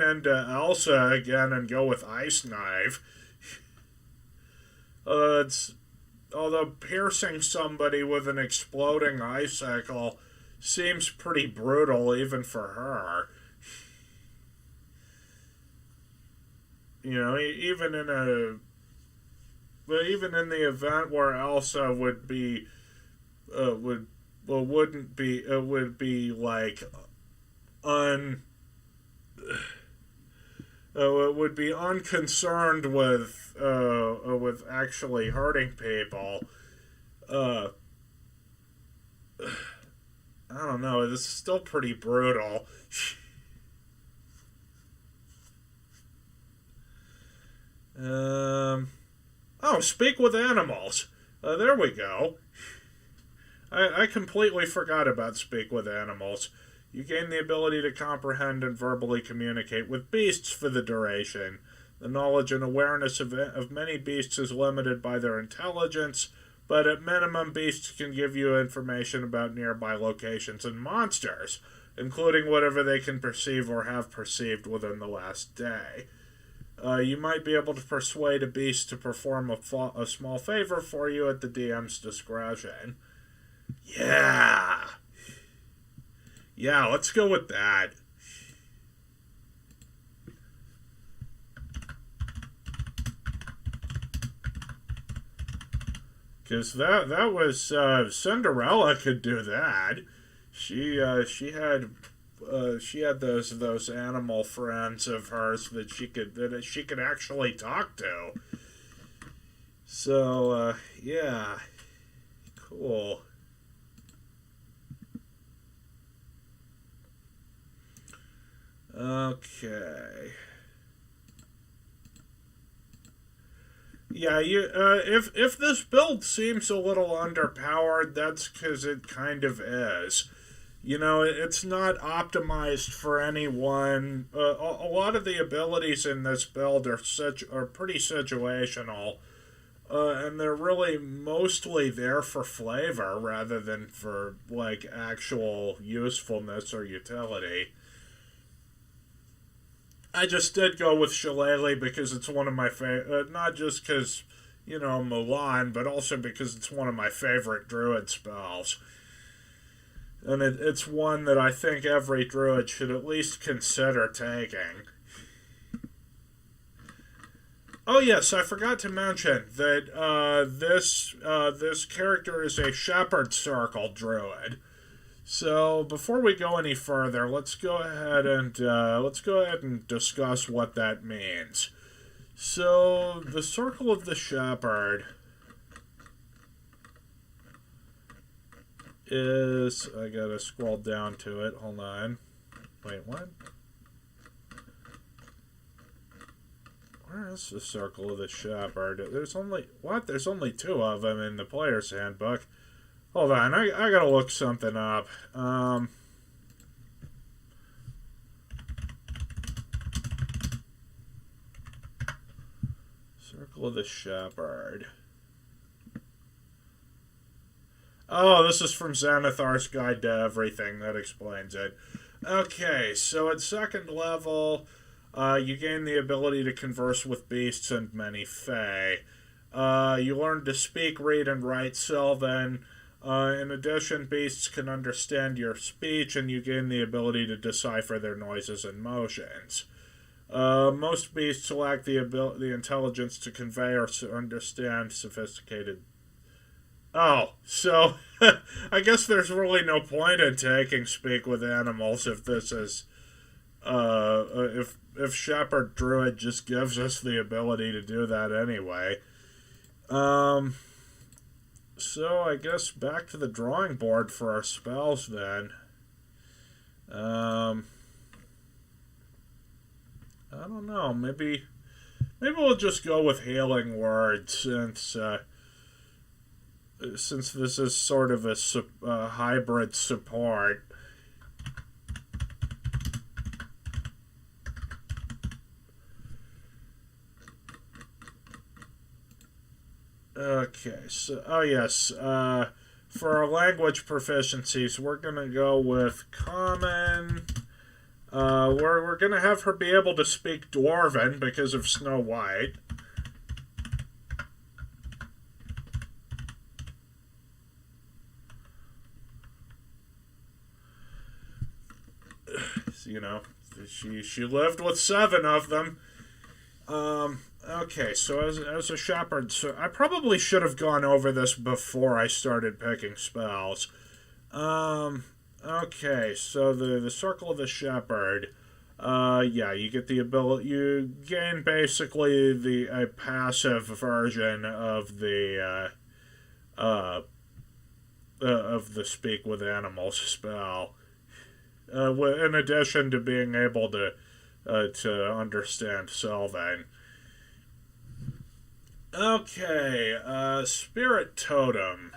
into Elsa again and go with Ice Knife. Although piercing somebody with an exploding icicle seems pretty brutal even for her. You know, even in the event where Elsa would be would be like would be unconcerned with actually hurting people. I don't know. This is still pretty brutal. Speak with animals. There we go. I completely forgot about Speak with Animals. You gain the ability to comprehend and verbally communicate with beasts for the duration. The knowledge and awareness of many beasts is limited by their intelligence, but at minimum, beasts can give you information about nearby locations and monsters, including whatever they can perceive or have perceived within the last day. You might be able to persuade a beast to perform a small favor for you at the DM's discretion. Yeah, let's go with that. Because that was Cinderella could do that. She had those animal friends of hers that she could actually talk to. So yeah, cool. Okay. Yeah, if this build seems a little underpowered, that's because it kind of is. You know, it's not optimized for anyone. A lot of the abilities in this build are pretty situational, and they're really mostly there for flavor rather than for like actual usefulness or utility. I just did go with Shillelagh because it's one of my favorite, not just because, Mulan, but also because it's one of my favorite druid spells. And it's one that I think every druid should at least consider taking. Oh yes, I forgot to mention that this character is a Shepherd Circle druid. So before we go any further, let's go ahead and discuss what that means. So the Circle of the Shepherd is, I gotta scroll down to it. Hold on. Wait, what? Where is the Circle of the Shepherd? There's only two of them in the player's handbook. Hold on, I gotta look something up. Circle of the Shepherd. Oh, this is from Xanathar's Guide to Everything. That explains it. Okay, so at second level, you gain the ability to converse with beasts and many fae. You learn to speak, read, and write Sylvan. In addition, beasts can understand your speech, and you gain the ability to decipher their noises and motions. Most beasts lack the intelligence to convey or understand sophisticated. Oh, so I guess there's really no point in taking Speak with Animals if this is, if Shepherd Druid just gives us the ability to do that anyway. So I guess back to the drawing board for our spells then. I don't know. Maybe we'll just go with Healing Word since this is sort of a hybrid support. Okay, so, oh yes, for our language proficiencies, we're going to go with Common. We're going to have her be able to speak Dwarven because of Snow White. You know, she lived with 7 of them. Okay, so as a shepherd, so I probably should have gone over this before I started picking spells. Okay, so the Circle of the Shepherd, yeah, you get the ability, you gain basically a passive version of the Speak with Animals spell. In addition to being able to understand Sylvan. Okay, Spirit Totem.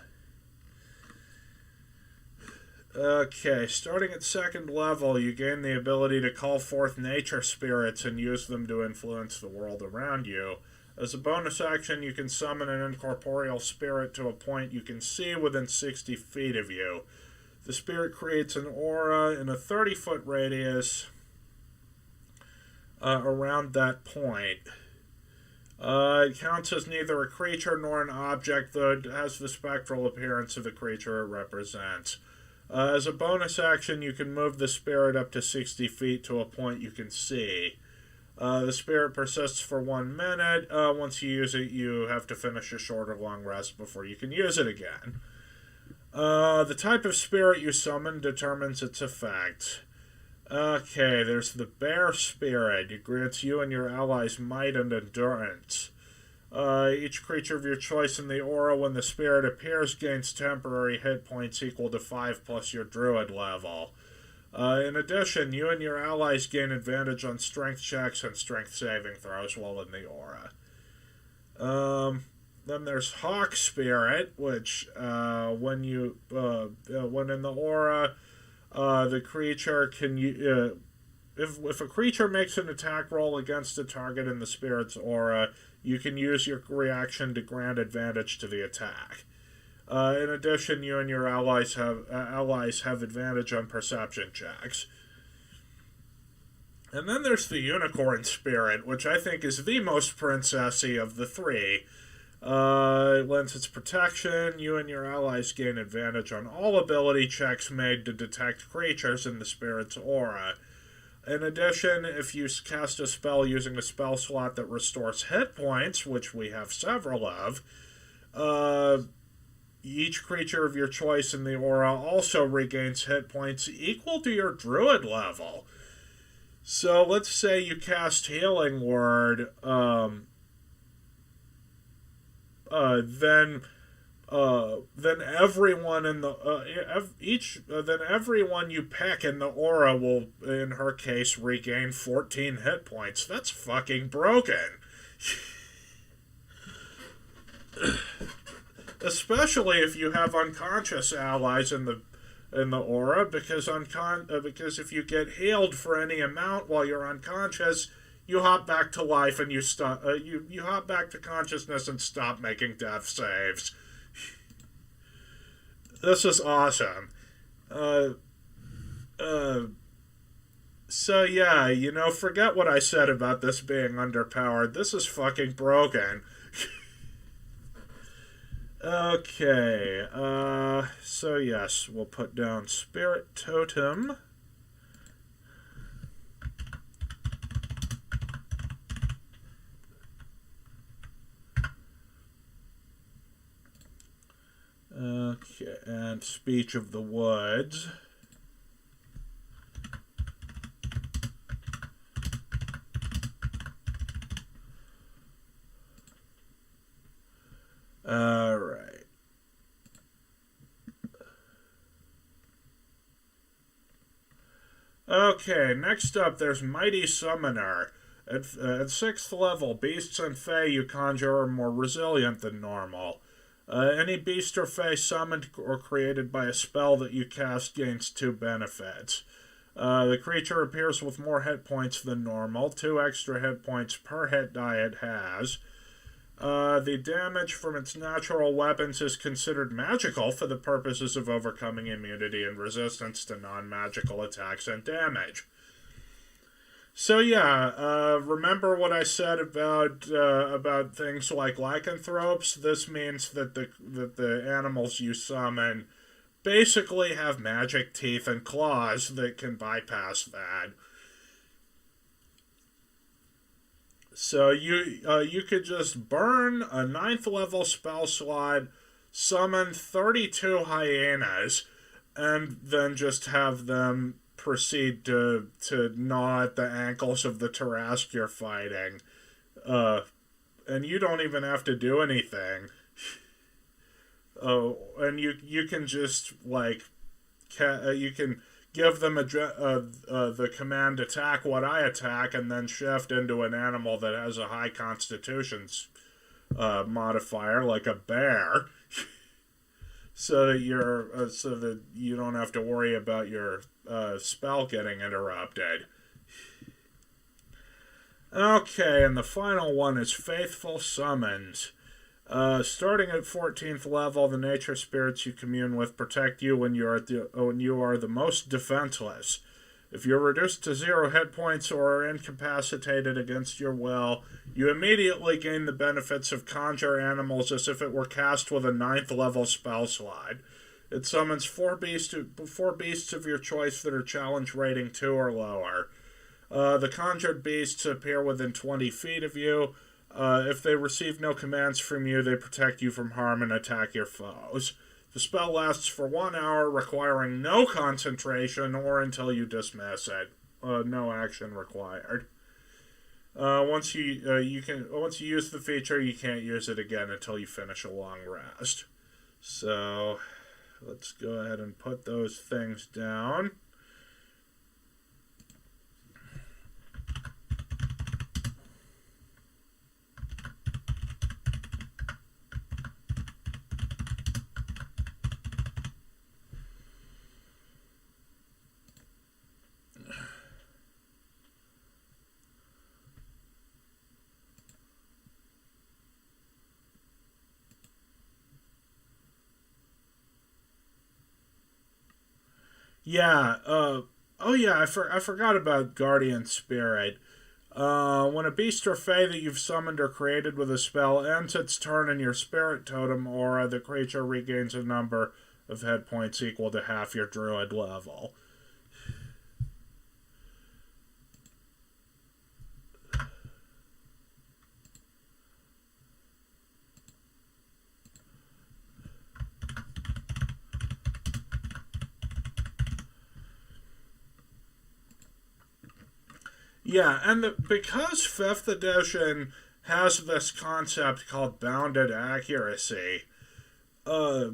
Okay, starting at second level, you gain the ability to call forth nature spirits and use them to influence the world around you. As a bonus action, you can summon an incorporeal spirit to a point you can see within 60 feet of you. The spirit creates an aura in a 30-foot radius around that point. It counts as neither a creature nor an object, though it has the spectral appearance of the creature it represents. As a bonus action, you can move the spirit up to 60 feet to a point you can see. The spirit persists for 1 minute. Once you use it, you have to finish a short or long rest before you can use it again. The type of spirit you summon determines its effect. Okay, there's the Bear Spirit. It grants you and your allies might and endurance. Each creature of your choice in the aura when the spirit appears gains temporary hit points equal to 5 plus your druid level. In addition, you and your allies gain advantage on strength checks and strength saving throws while in the aura. Then there's Hawk Spirit, which when in the aura, the creature can if a creature makes an attack roll against a target in the spirit's aura, you can use your reaction to grant advantage to the attack. In addition, you and your allies have advantage on perception checks. And then there's the Unicorn Spirit, which I think is the most princessy of the 3. It lends its protection. You and your allies gain advantage on all ability checks made to detect creatures in the spirit's aura. In addition, if you cast a spell using a spell slot that restores hit points, which we have several of, each creature of your choice in the aura also regains hit points equal to your druid level. So let's say you cast Healing Word, then everyone in the then everyone you pick in the aura will, in her case, regain 14 hit points. That's fucking broken. Especially if you have unconscious allies in the aura, because if you get healed for any amount while you're unconscious, you hop back to life and you stop. You hop back to consciousness and stop making death saves. This is awesome. Uh, uh, so yeah, forget what I said about this being underpowered. This is fucking broken. Okay, so yes, we'll put down Spirit Totem. Okay, and Speech of the Woods. Alright. Okay, next up there's Mighty Summoner. At 6th level, beasts and fae you conjure are more resilient than normal. Any beast or fae summoned or created by a spell that you cast gains 2 benefits. The creature appears with more hit points than normal, 2 extra hit points per hit die it has. The damage from its natural weapons is considered magical for the purposes of overcoming immunity and resistance to non-magical attacks and damage. So yeah, remember what I said about things like lycanthropes? This means that the animals you summon basically have magic teeth and claws that can bypass that. So you could just burn a 9th level spell slot, summon 32 hyenas, and then just have them proceed to gnaw at the ankles of the Tarrasque you're fighting. And you don't even have to do anything. Oh, and you can just, like, you can give them the command attack what I attack, and then shift into an animal that has a high constitutions modifier, like a bear, so that you don't have to worry about your spell getting interrupted. Okay, and the final one is Faithful Summons. Starting at 14th level, the nature spirits you commune with protect you when you are the most defenseless. If you're reduced to 0 hit points or are incapacitated against your will, you immediately gain the benefits of conjure animals as if it were cast with a 9th level spell slot. It summons 4 beasts of your choice that are challenge rating 2 or lower. The conjured beasts appear within 20 feet of you. If they receive no commands from you, they protect you from harm and attack your foes. The spell lasts for 1 hour, requiring no concentration or until you dismiss it. No action required. Once you use the feature, you can't use it again until you finish a long rest. So let's go ahead and put those things down. Yeah, oh yeah, I forgot about Guardian Spirit. When a beast or fae that you've summoned or created with a spell ends its turn in your spirit totem aura, the creature regains a number of hit points equal to half your druid level. Yeah, and because 5th edition has this concept called bounded accuracy, bounded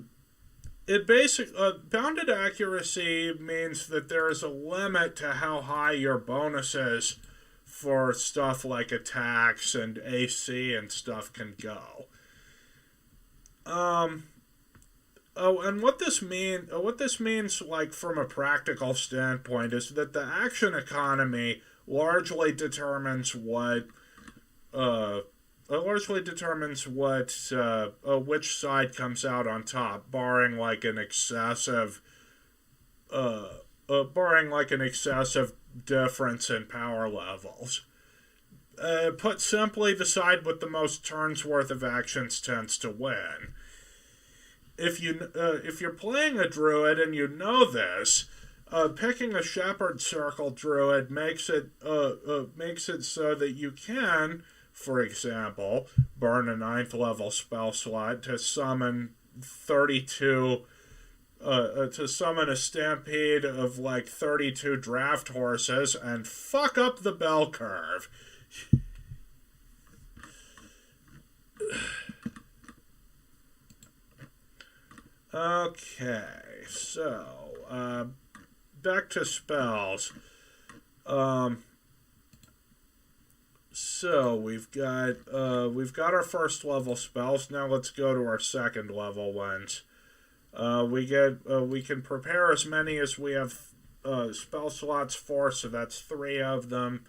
accuracy means that there is a limit to how high your bonuses for stuff like attacks and AC and stuff can go. Oh, and what this means, like from a practical standpoint, is that the action economy largely determines uh, largely determines which side comes out on top, uh, barring like an excessive difference in power levels. Put simply, the side with the most turns worth of actions tends to win. If you're playing a druid and you know this, picking a shepherd circle druid makes it so that you can, for example, burn a ninth level spell slot to summon 32 to summon a stampede of like 32 draft horses and fuck up the bell curve. Okay, so back to spells. Um, so we've got our first level spells. Now let's go to our second level ones. We can prepare as many as we have spell slots for, so that's three of them.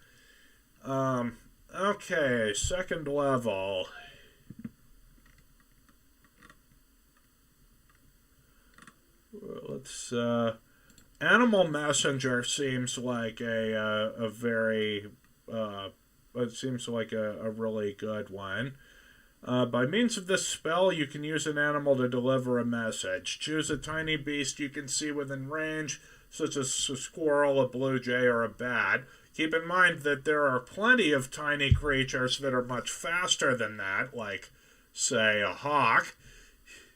Okay, second level. Let's Animal Messenger seems like a very it seems like a really good one. By means of this spell, you can use an animal to deliver a message. Choose a tiny beast you can see within range, such as a squirrel, a blue jay, or a bat. Keep in mind that there are plenty of tiny creatures that are much faster than that, like, say, a hawk.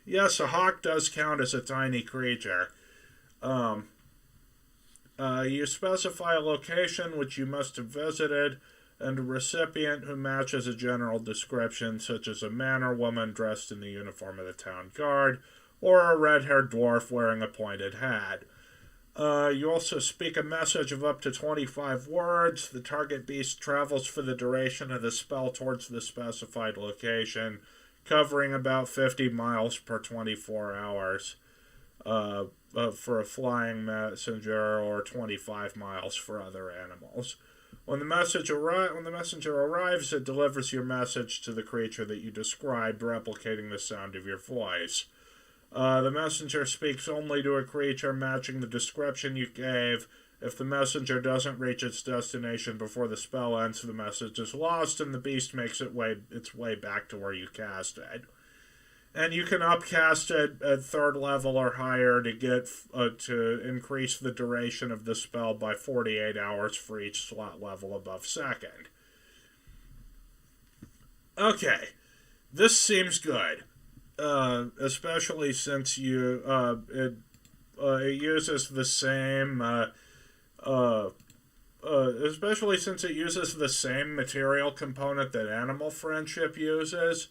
Yes, a hawk does count as a tiny creature. You specify a location which you must have visited, and a recipient who matches a general description, such as a man or woman dressed in the uniform of the town guard, or a red-haired dwarf wearing a pointed hat. You also speak a message of up to 25 words. The target beast travels for the duration of the spell towards the specified location, covering about 50 miles per 24 hours for a flying messenger, or 25 miles for other animals. When the messenger arrives, it delivers your message to the creature that you described, replicating the sound of your voice. The messenger speaks only to a creature matching the description you gave. If the messenger doesn't reach its destination before the spell ends, the message is lost, and the beast makes its way back to where you cast it. And you can upcast it at third level or higher to increase the duration of the spell by 48 hours for each slot level above second. Okay, this seems good, especially since it uses the same. Especially since it uses the same material component that Animal Friendship uses.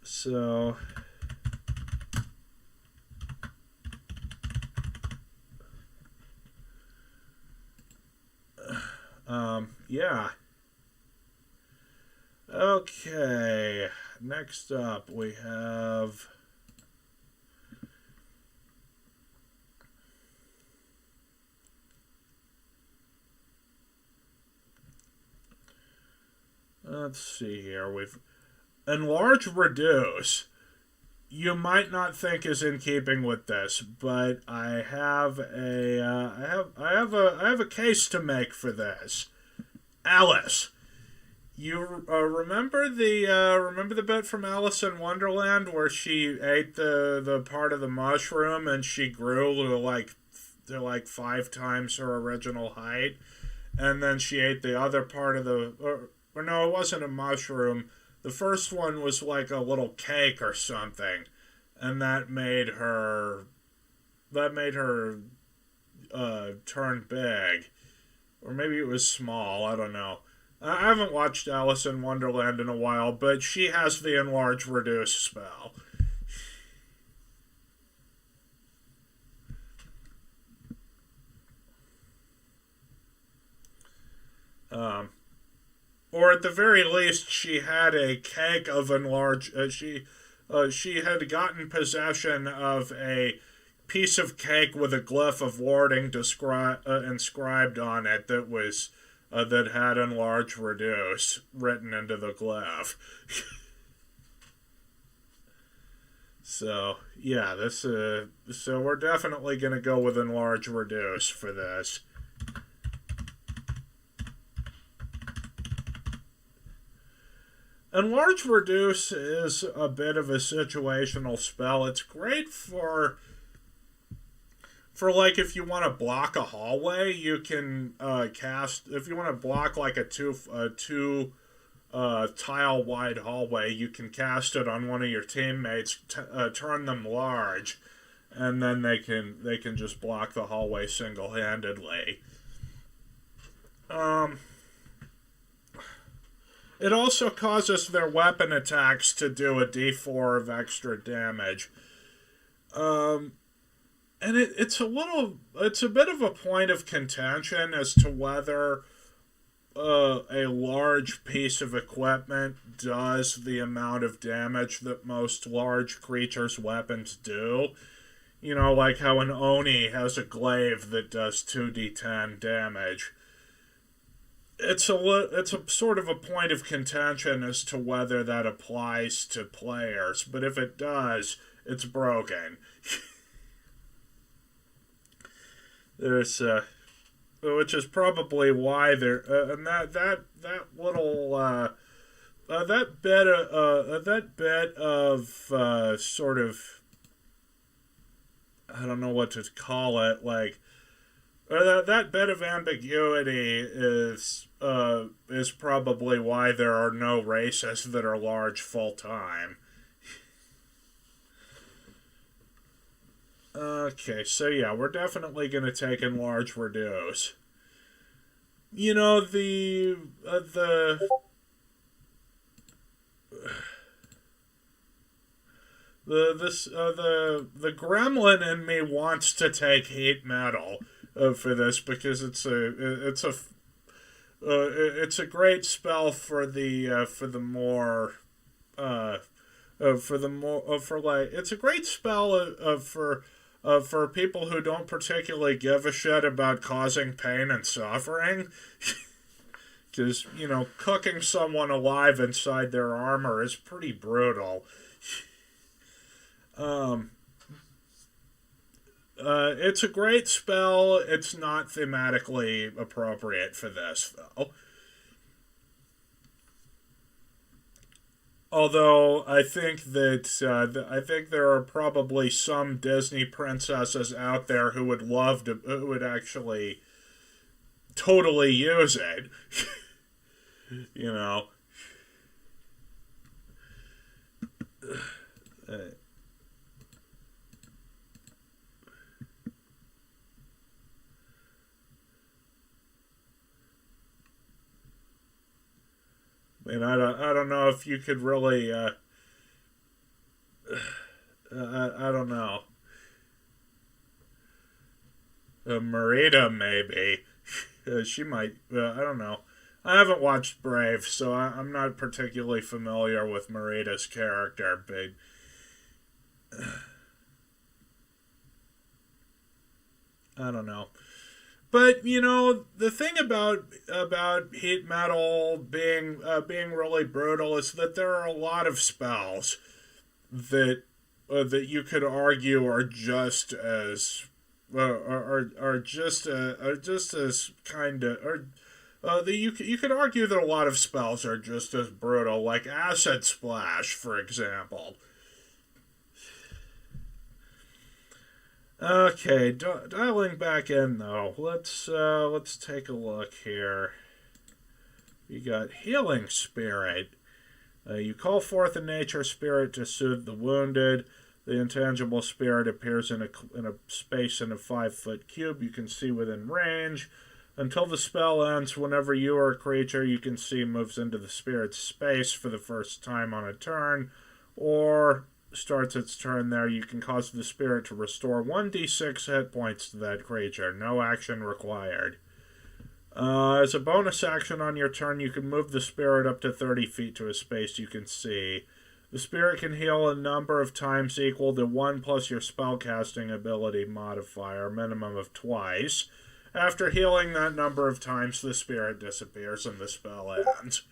So, yeah. Okay, next up we have... Let's see here. We've Enlarge Reduce. You might not think is in keeping with this, but I have a case to make for this. Alice, you remember the bit from Alice in Wonderland where she ate the part of the mushroom and she grew to like 5 times her original height, and then she ate the other part of or no, it wasn't a mushroom. The first one was like a little cake or something, and that made her turn big, or maybe it was small. I don't know. I haven't watched Alice in Wonderland in a while, but she has the Enlarge Reduce spell. Or at the very least, she had a cake of enlarge. She she had gotten possession of a piece of cake with a glyph of warding inscribed on it that had enlarge reduce written into the glyph. So yeah, so we're definitely gonna go with enlarge reduce for this. Enlarge reduce is a bit of a situational spell. It's great for like if you want to block a hallway, you can cast. If you want to block like a two tile wide hallway, you can cast it on one of your teammates, turn them large, and then they can just block the hallway single handedly. It also causes their weapon attacks to do a d4 of extra damage. And it's a bit of a point of contention as to whether a large piece of equipment does the amount of damage that most large creatures' weapons do. You know, like how an Oni has a glaive that does 2d10 damage. It's a sort of a point of contention as to whether that applies to players, but if it does, it's broken. There's which is probably why there and that little that bit of sort of, I don't know what to call it, like that bit of ambiguity is probably why there are no races that are large full time. Okay, so yeah, we're definitely going to take enlarge reduce. You know, the gremlin in me wants to take heat metal for this because it's a great spell for it's a great spell for people who don't particularly give a shit about causing pain and suffering. Because, you know, cooking someone alive inside their armor is pretty brutal. It's a great spell. It's not thematically appropriate for this, though. Although I think there are probably some Disney princesses out there who would actually totally use it. You know. I mean, I don't know if you could really. I don't know. Marita, maybe. She might. I don't know. I haven't watched Brave, so I'm not particularly familiar with Marita's character, but. I don't know. But you know, the thing about heat metal being really brutal is that there are a lot of spells that you could argue are just as are just as kind of you could argue that a lot of spells are just as brutal, like acid splash, for example. Okay, dialing back in though. Let's take a look here. You got Healing Spirit. You call forth a nature spirit to soothe the wounded. The intangible spirit appears in a space in a 5-foot cube you can see within range. Until the spell ends, whenever you or a creature you can see moves into the spirit's space for the first time on a turn, or starts its turn there, you can cause the spirit to restore 1d6 hit points to that creature. No action required. As a bonus action on your turn, you can move the spirit up to 30 feet to a space you can see. The spirit can heal a number of times equal to 1 plus your spellcasting ability modifier, minimum of twice. After healing that number of times, the spirit disappears and the spell ends.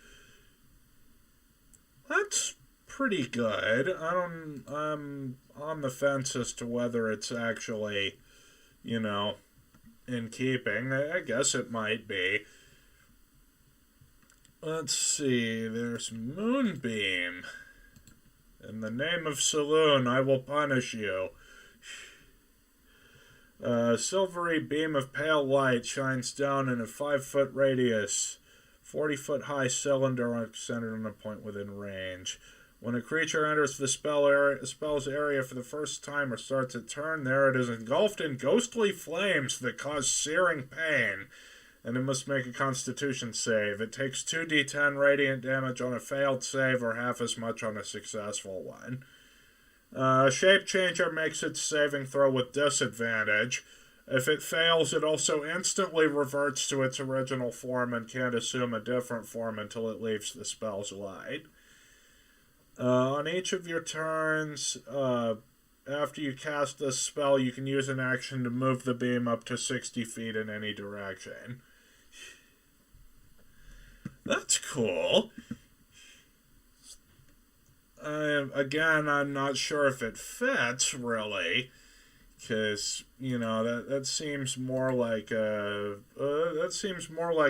That's pretty good. I'm on the fence as to whether it's actually, in keeping. I guess it might be. Let's see, there's Moonbeam. In the name of Saloon, I will punish you. A silvery beam of pale light shines down in a 5-foot radius, 40-foot high cylinder centered on a point within range. When a creature enters the spell's area for the first time or starts its turn there, it is engulfed in ghostly flames that cause searing pain, and it must make a Constitution save. It takes 2d10 radiant damage on a failed save or half as much on a successful one. Shape Changer makes its saving throw with disadvantage. If it fails, it also instantly reverts to its original form and can't assume a different form until it leaves the spell's light. On each of your turns, after you cast this spell, you can use an action to move the beam up to 60 feet in any direction. That's cool. Again, I'm not sure if it fits, really, because, that seems more like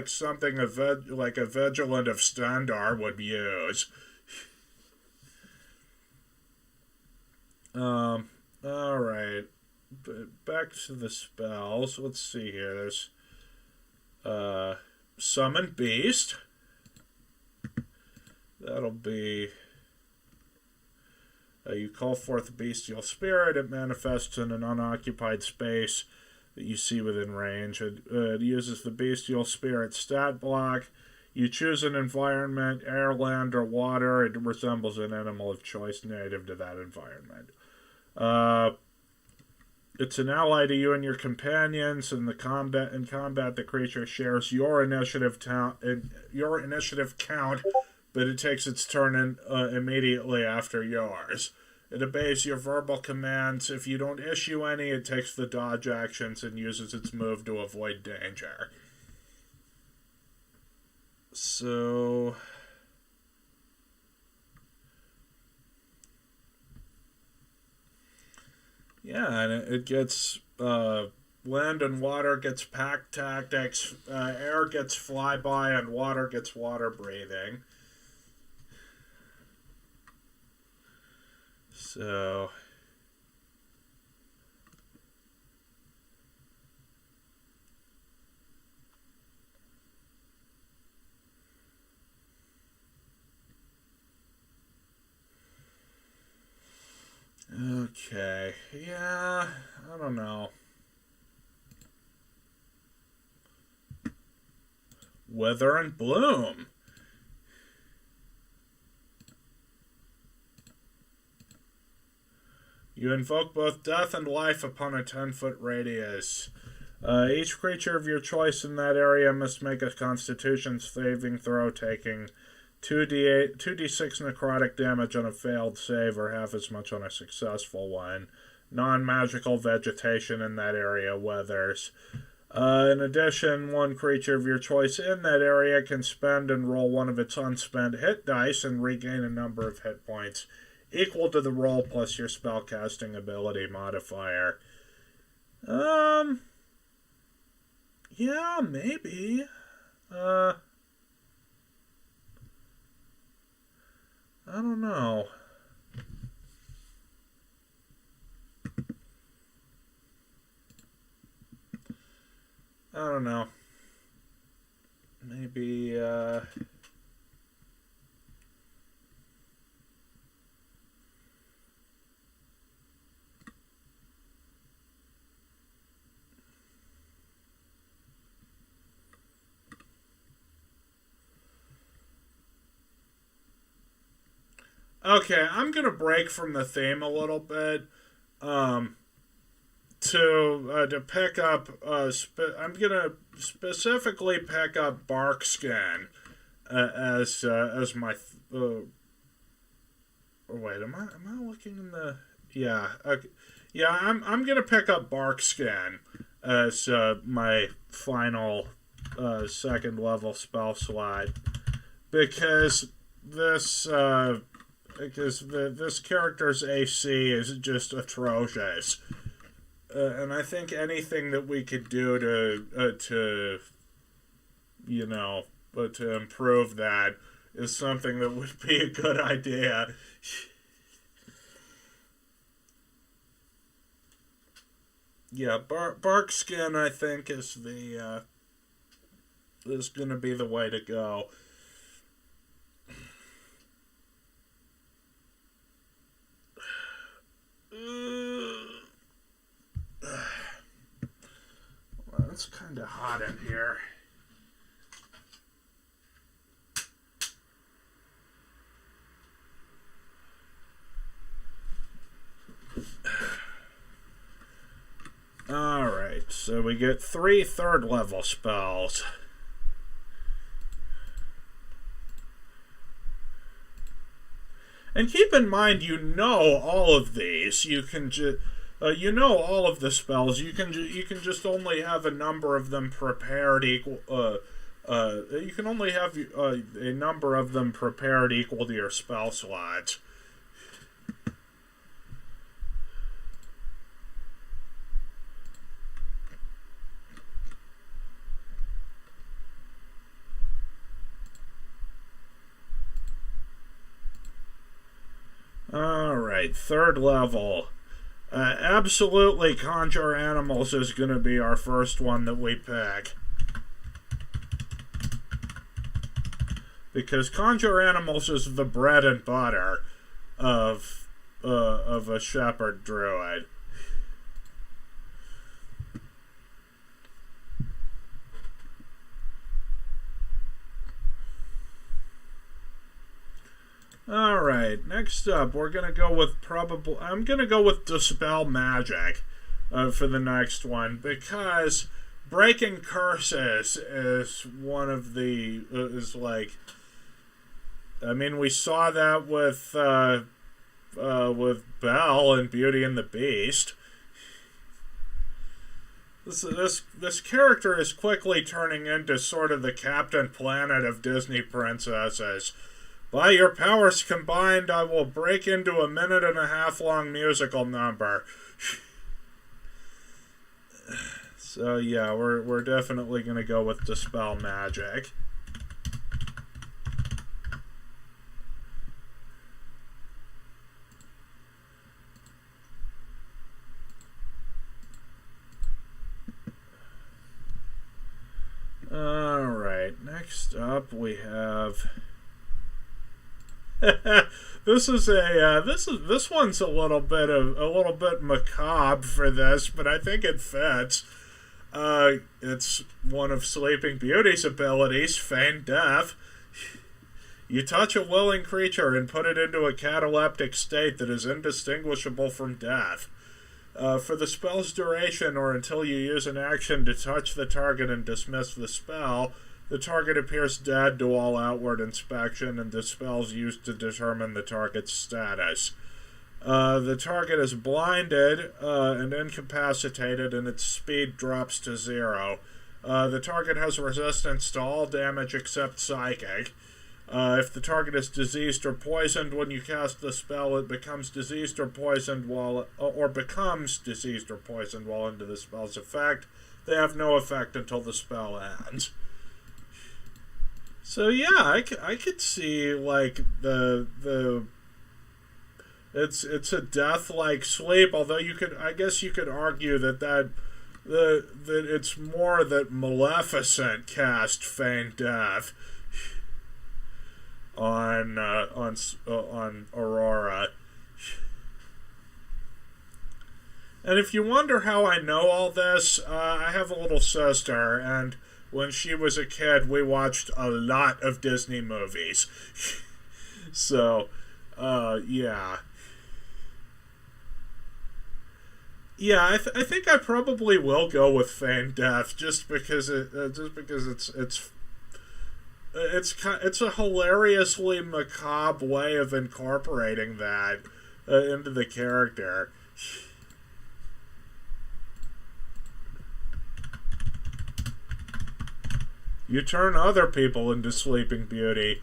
something like a Vigilant of Standar would use. Alright. Back to the spells. Let's see here. There's Summon Beast. That'll be... you call forth a bestial spirit. It manifests in an unoccupied space that you see within range. It uses the bestial spirit stat block. You choose an environment, air, land, or water. It resembles an animal of choice native to that environment. It's an ally to you and your companions. In combat, the creature shares your initiative count, but it takes its turn immediately after yours. It obeys your verbal commands. If you don't issue any, it takes the dodge actions and uses its move to avoid danger. So... yeah, and it gets... land and water gets pack tactics, air gets flyby, and water gets water breathing. So... okay, yeah, I don't know. Wither and Bloom. You invoke both death and life upon a 10-foot radius. Each creature of your choice in that area must make a Constitution saving throw, taking 2d6 necrotic damage on a failed save or half as much on a successful one. Non-magical vegetation in that area weathers. In addition, one creature of your choice in that area can spend and roll one of its unspent hit dice and regain a number of hit points equal to the roll plus your spellcasting ability modifier. Yeah, maybe. I don't know. I don't know. Maybe, okay, I'm going to break from the theme a little bit. To pick up, I'm gonna specifically pick up Barkskin as my Or wait, am I looking in the? Yeah, okay. Yeah. I'm gonna pick up Bark Skin as my final second level spell slot because this this character's AC is just atrocious, and I think anything that we could do to you know to improve that is something that would be a good idea. Yeah, bark skin I think is gonna be the way to go. Well, it's kind of hot in here. Alright, so we get 3 third level spells. And keep in mind, you know all of these. You can just, you know all of the spells. You can just only have a number of them prepared equal. You can only have a number of them prepared equal to your spell slots. Alright, third level. Absolutely, Conjure Animals is going to be our first one that we pick. Because Conjure Animals is the bread and butter of a shepherd druid. Alright, next up, we're going to go with I'm going to go with Dispel Magic for the next one, because Breaking Curses is one of the, is like, I mean, we saw that with Belle in Beauty and the Beast. This character is quickly turning into sort of the Captain Planet of Disney princesses. By your powers combined, I will break into a 1.5 minute long musical number. So yeah, we're definitely gonna go with Dispel Magic. Alright, next up we have this one's a little bit macabre for this, but I think it fits. It's one of Sleeping Beauty's abilities, Feign Death. You touch a willing creature and put it into a cataleptic state that is indistinguishable from death. For the spell's duration, or until you use an action to touch the target and dismiss the spell, the target appears dead to all outward inspection, and the spell's used to determine the target's status. The target is blinded and incapacitated, and its speed drops to 0. The target has resistance to all damage except psychic. If the target is diseased or poisoned when you cast the spell, it becomes diseased or poisoned while under the spell's effect. They have no effect until the spell ends. So yeah, I could see like it's a death-like sleep. Although I guess you could argue that it's more that Maleficent cast Feign Death on Aurora. And if you wonder how I know all this, I have a little sister, and when she was a kid, we watched a lot of Disney movies. So, yeah. Yeah, I think I probably will go with Feign Death just because it's it's a hilariously macabre way of incorporating that into the character. You turn other people into Sleeping Beauty.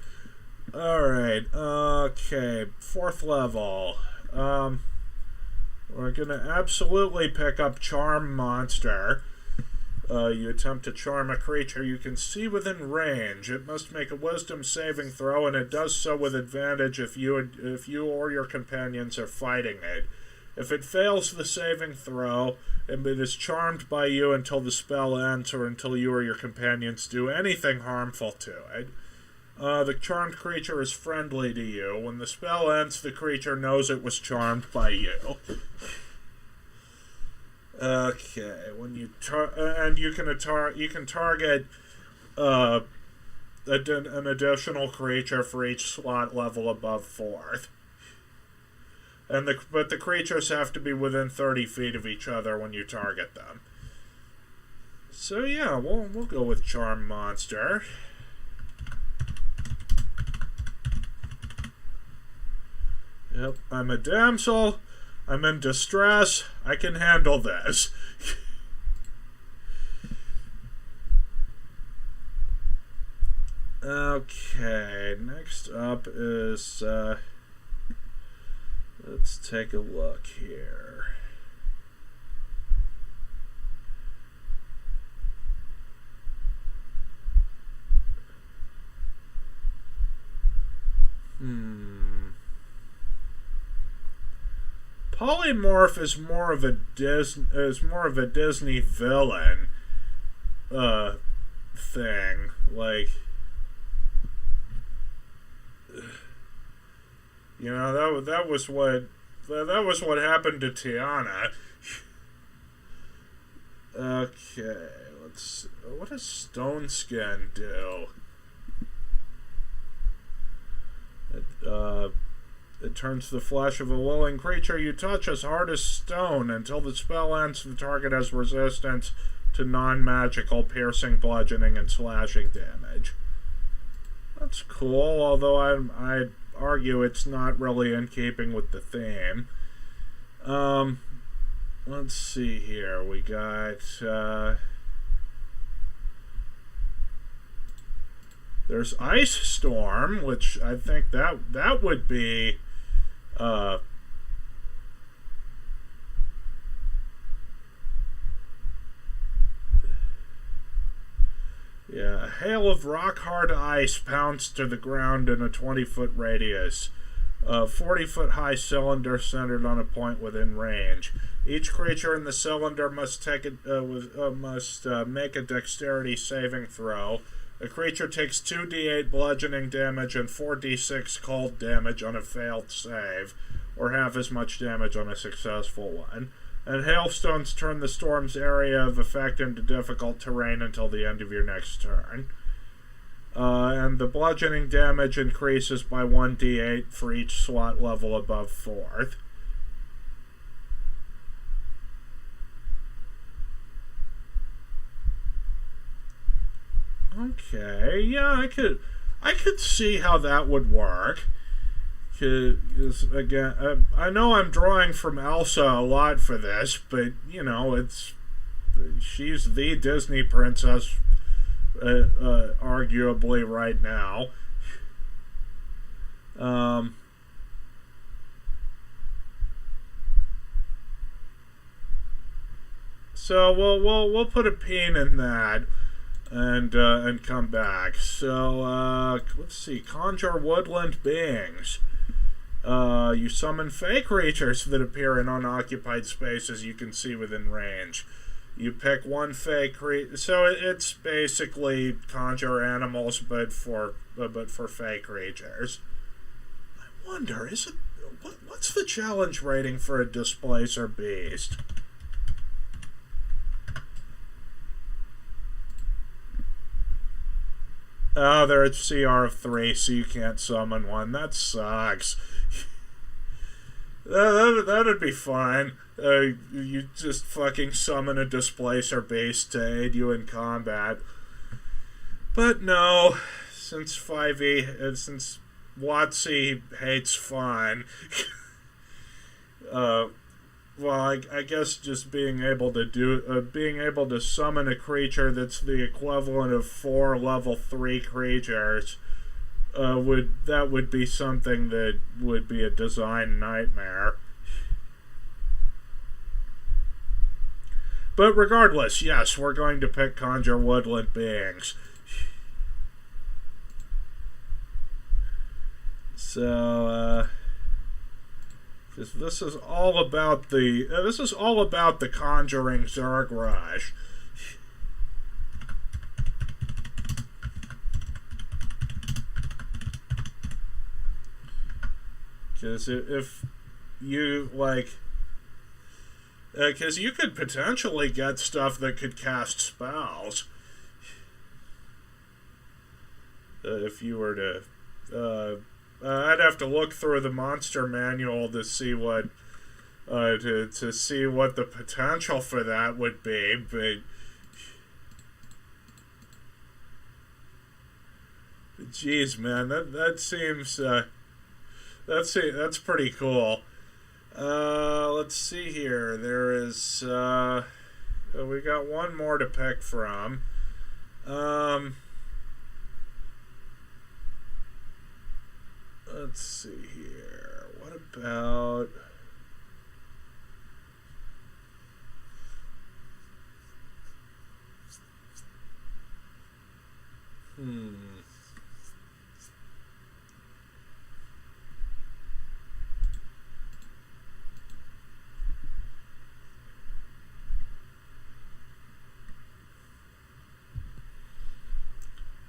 Alright, okay, 4th level. We're gonna absolutely pick up Charm Monster. You attempt to charm a creature you can see within range. It must make a wisdom saving throw, and it does so with advantage if you or your companions are fighting it. If it fails the saving throw, it is charmed by you until the spell ends or until you or your companions do anything harmful to it. The charmed creature is friendly to you. When the spell ends, the creature knows it was charmed by you. Okay, when you you can target an additional creature for each slot level above 4th. But the creatures have to be within 30 feet of each other when you target them. So yeah, we'll go with Charm Monster. Yep, I'm a damsel. I'm in distress. I can handle this. Okay, next up is, let's take a look here. Polymorph is more of a Disney villain thing. Like, you know, that was what happened to Tiana. Okay, let's see. What does Stone Skin do? It turns the flesh of a willing creature you touch as hard as stone. Until the spell ends, the target has resistance to non-magical piercing, bludgeoning, and slashing damage. That's cool, although I'd argue it's not really in keeping with the theme. Let's see here. We got... there's Ice Storm, which I think that would be... yeah, a hail of rock-hard ice pounds to the ground in a 20-foot radius. A 40-foot high cylinder centered on a point within range. Each creature in the cylinder must make a dexterity saving throw. A creature takes 2d8 bludgeoning damage and 4d6 cold damage on a failed save, or half as much damage on a successful one. And hailstones turn the storm's area of effect into difficult terrain until the end of your next turn. And the bludgeoning damage increases by 1d8 for each slot level above 4th. Okay, yeah, I could see how that would work. 'Cause, again, I know I'm drawing from Elsa a lot for this, but you know, she's the Disney princess, arguably right now. So we'll put a pin in that. And come back. So, let's see. Conjure woodland beings. You summon fey creatures that appear in unoccupied spaces you can see within range. You pick one fey creature. So it's basically conjure animals, but for fey creatures. I wonder, what's the challenge rating for a displacer beast? Oh, they're at CR of 3, so you can't summon one. That sucks. That'd be fine. You just fucking summon a displacer beast to aid you in combat. But no. since 5e, since WotC hates fun, well, I guess just being able to summon a creature that's the equivalent of 4 level 3 creatures, would be something that would be a design nightmare. But regardless, yes, we're going to pick Conjure Woodland Beings. So, this is all about the Conjuring Zerg Rush. Because if you because you could potentially get stuff that could cast spells. If you were to, I'd have to look through the monster manual to see what, to see what the potential for that would be. But geez, man, that seems that's pretty cool. Let's see here. There is, we got one more to pick from. Let's see here. What about...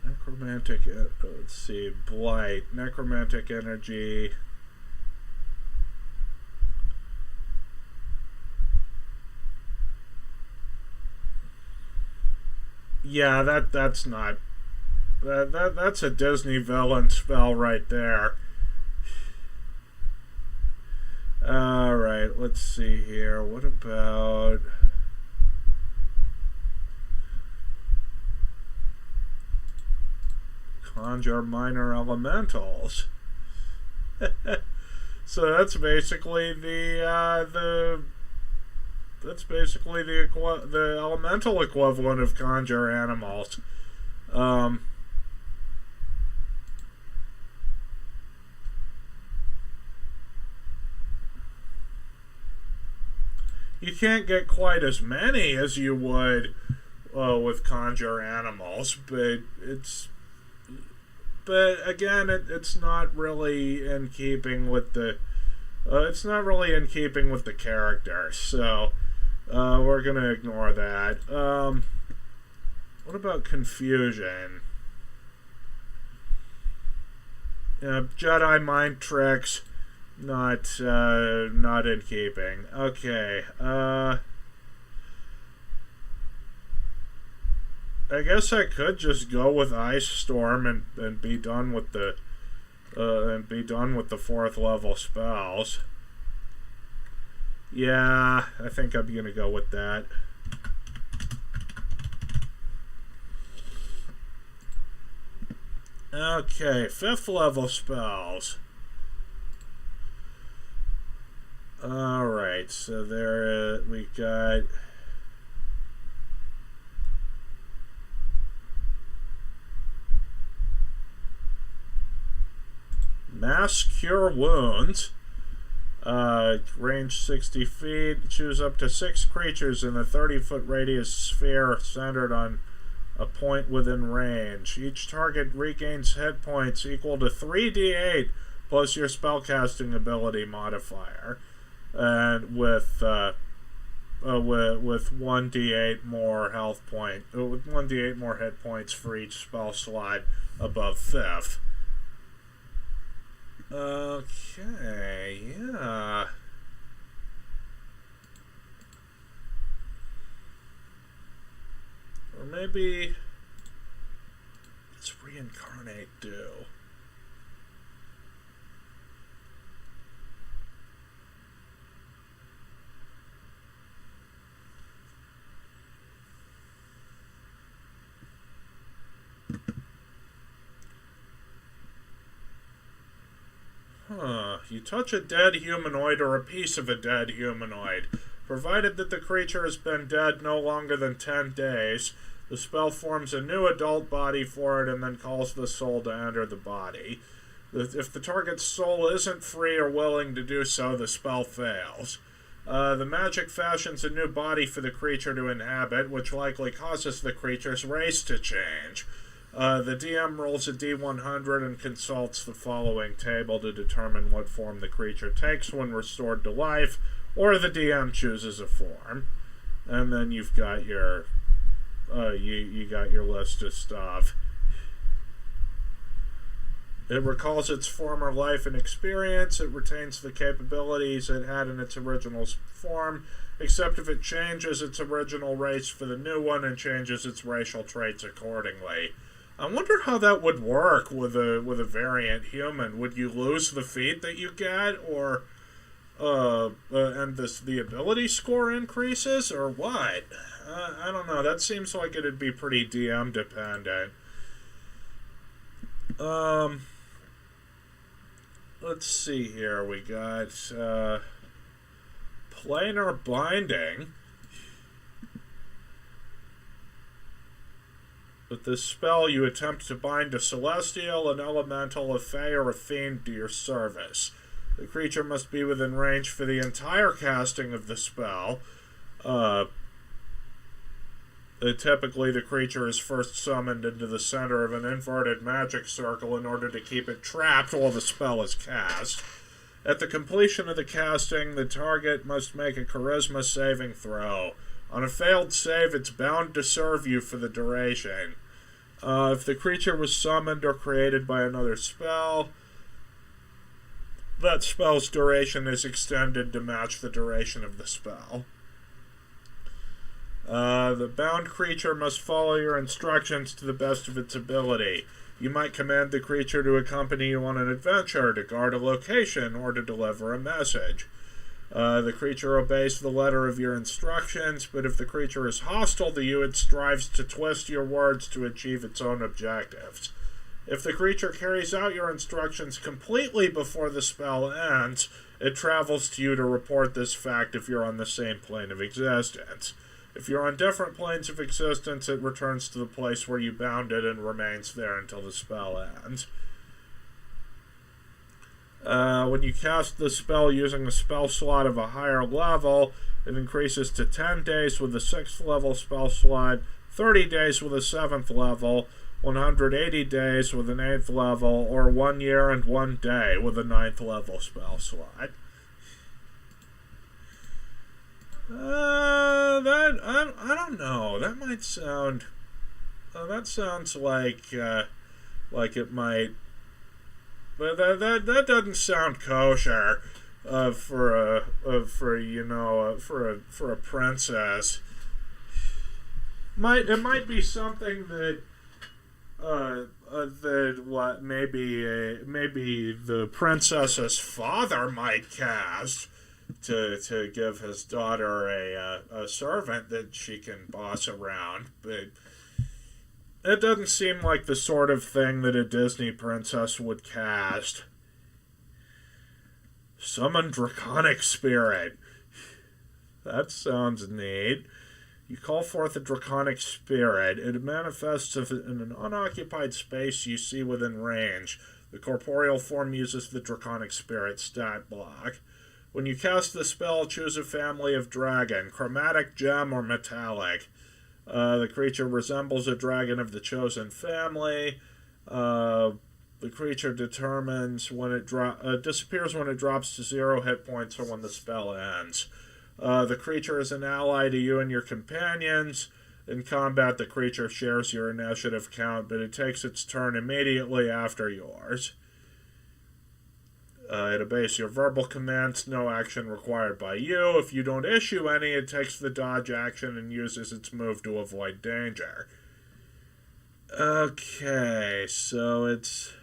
Necromantic, let's see, Blight, Necromantic Energy. Yeah, that's not, that's a Disney villain spell right there. Alright, let's see here. What about... Conjure Minor Elementals. So that's basically the elemental equivalent of Conjure Animals. You can't get quite as many as you would with Conjure Animals, but again, it's not really in keeping with the character, so we're gonna ignore that. What about Confusion? Jedi Mind Tricks, not in keeping. Okay. I guess I could just go with Ice Storm and be done with the 4th level spells. Yeah, I think I'm gonna go with that. Okay, 5th level spells. Alright, so there we got... Mass Cure Wounds. Range 60 feet. Choose up to 6 creatures in a 30-foot radius sphere centered on a point within range. Each target regains hit points equal to 3d8 plus your spellcasting ability modifier, and with 1d8 more health point, with 1d8 more hit points for each spell slot above 5th. Okay, yeah. Or maybe let's reincarnate do. You touch a dead humanoid or a piece of a dead humanoid. Provided that the creature has been dead no longer than 10 days, the spell forms a new adult body for it and then calls the soul to enter the body. If the target's soul isn't free or willing to do so, the spell fails. The magic fashions a new body for the creature to inhabit, which likely causes the creature's race to change. The DM rolls a d100 and consults the following table to determine what form the creature takes when restored to life, or the DM chooses a form. And then you've got your you got your list of stuff. It recalls its former life and experience. It retains the capabilities it had in its original form, except if it changes its original race for the new one and changes its racial traits accordingly. I wonder how that would work with a variant human. Would you lose the feat that you get, or and the ability score increases, or what? I don't know. That seems like it'd be pretty DM dependent. Let's see here. We got planar binding. With this spell, you attempt to bind a celestial, an elemental, a fae, or a fiend to your service. The creature must be within range for the entire casting of the spell. Typically, the creature is first summoned into the center of an inverted magic circle in order to keep it trapped while the spell is cast. At the completion of the casting, the target must make a charisma saving throw. On a failed save, it's bound to serve you for the duration. If the creature was summoned or created by another spell, that spell's duration is extended to match the duration of the spell. The bound creature must follow your instructions to the best of its ability. You might command the creature to accompany you on an adventure, to guard a location, or to deliver a message. The creature obeys the letter of your instructions, but if the creature is hostile to you, it strives to twist your words to achieve its own objectives. If the creature carries out your instructions completely before the spell ends, it travels to you to report this fact if you're on the same plane of existence. If you're on different planes of existence, it returns to the place where you bound it and remains there until the spell ends. When you cast the spell using a spell slot of a higher level, it increases to 10 days with a 6th level spell slot, 30 days with a 7th level, 180 days with an 8th level, or 1 year and 1 day with a 9th level spell slot. I don't know. That might sound. That sounds like it might. But that doesn't sound kosher for a princess. It might be something that maybe the princess's father might cast to give his daughter a servant that she can boss around, but it doesn't seem like the sort of thing that a Disney princess would cast. Summon Draconic Spirit. That sounds neat. You call forth a Draconic Spirit. It manifests in an unoccupied space you see within range. The corporeal form uses the Draconic Spirit stat block. When you cast the spell, choose a family of dragon, chromatic, gem, or metallic. The creature resembles a dragon of the chosen family. The creature determines when it disappears when it drops to 0 hit points or when the spell ends. The creature is an ally to you and your companions. In combat, the creature shares your initiative count, but it takes its turn immediately after yours. It obeys your verbal commands, no action required by you. If you don't issue any, it takes the dodge action and uses its move to avoid danger. Okay, so it's...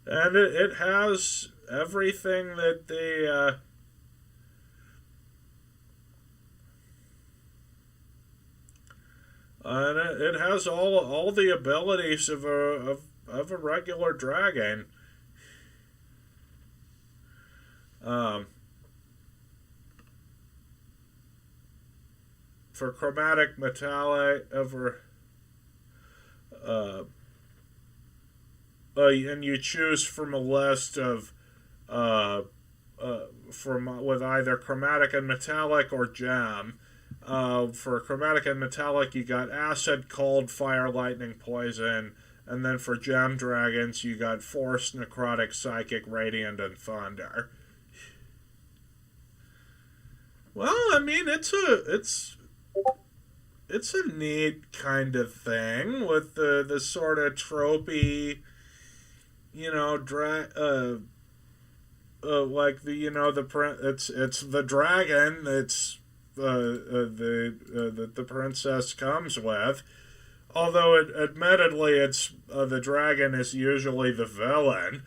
And it has everything that the... And it has all the abilities of of a regular dragon. For chromatic metallic and you choose from a list of from with either chromatic and metallic or gem. For chromatic and metallic, you got acid, cold, fire, lightning, poison, and then for gem dragons, you got force, necrotic, psychic, radiant, and thunder. Well, I mean, it's a neat kind of thing with the sort of tropey, like it's the dragon that the princess comes with. Although admittedly, it's the dragon is usually the villain.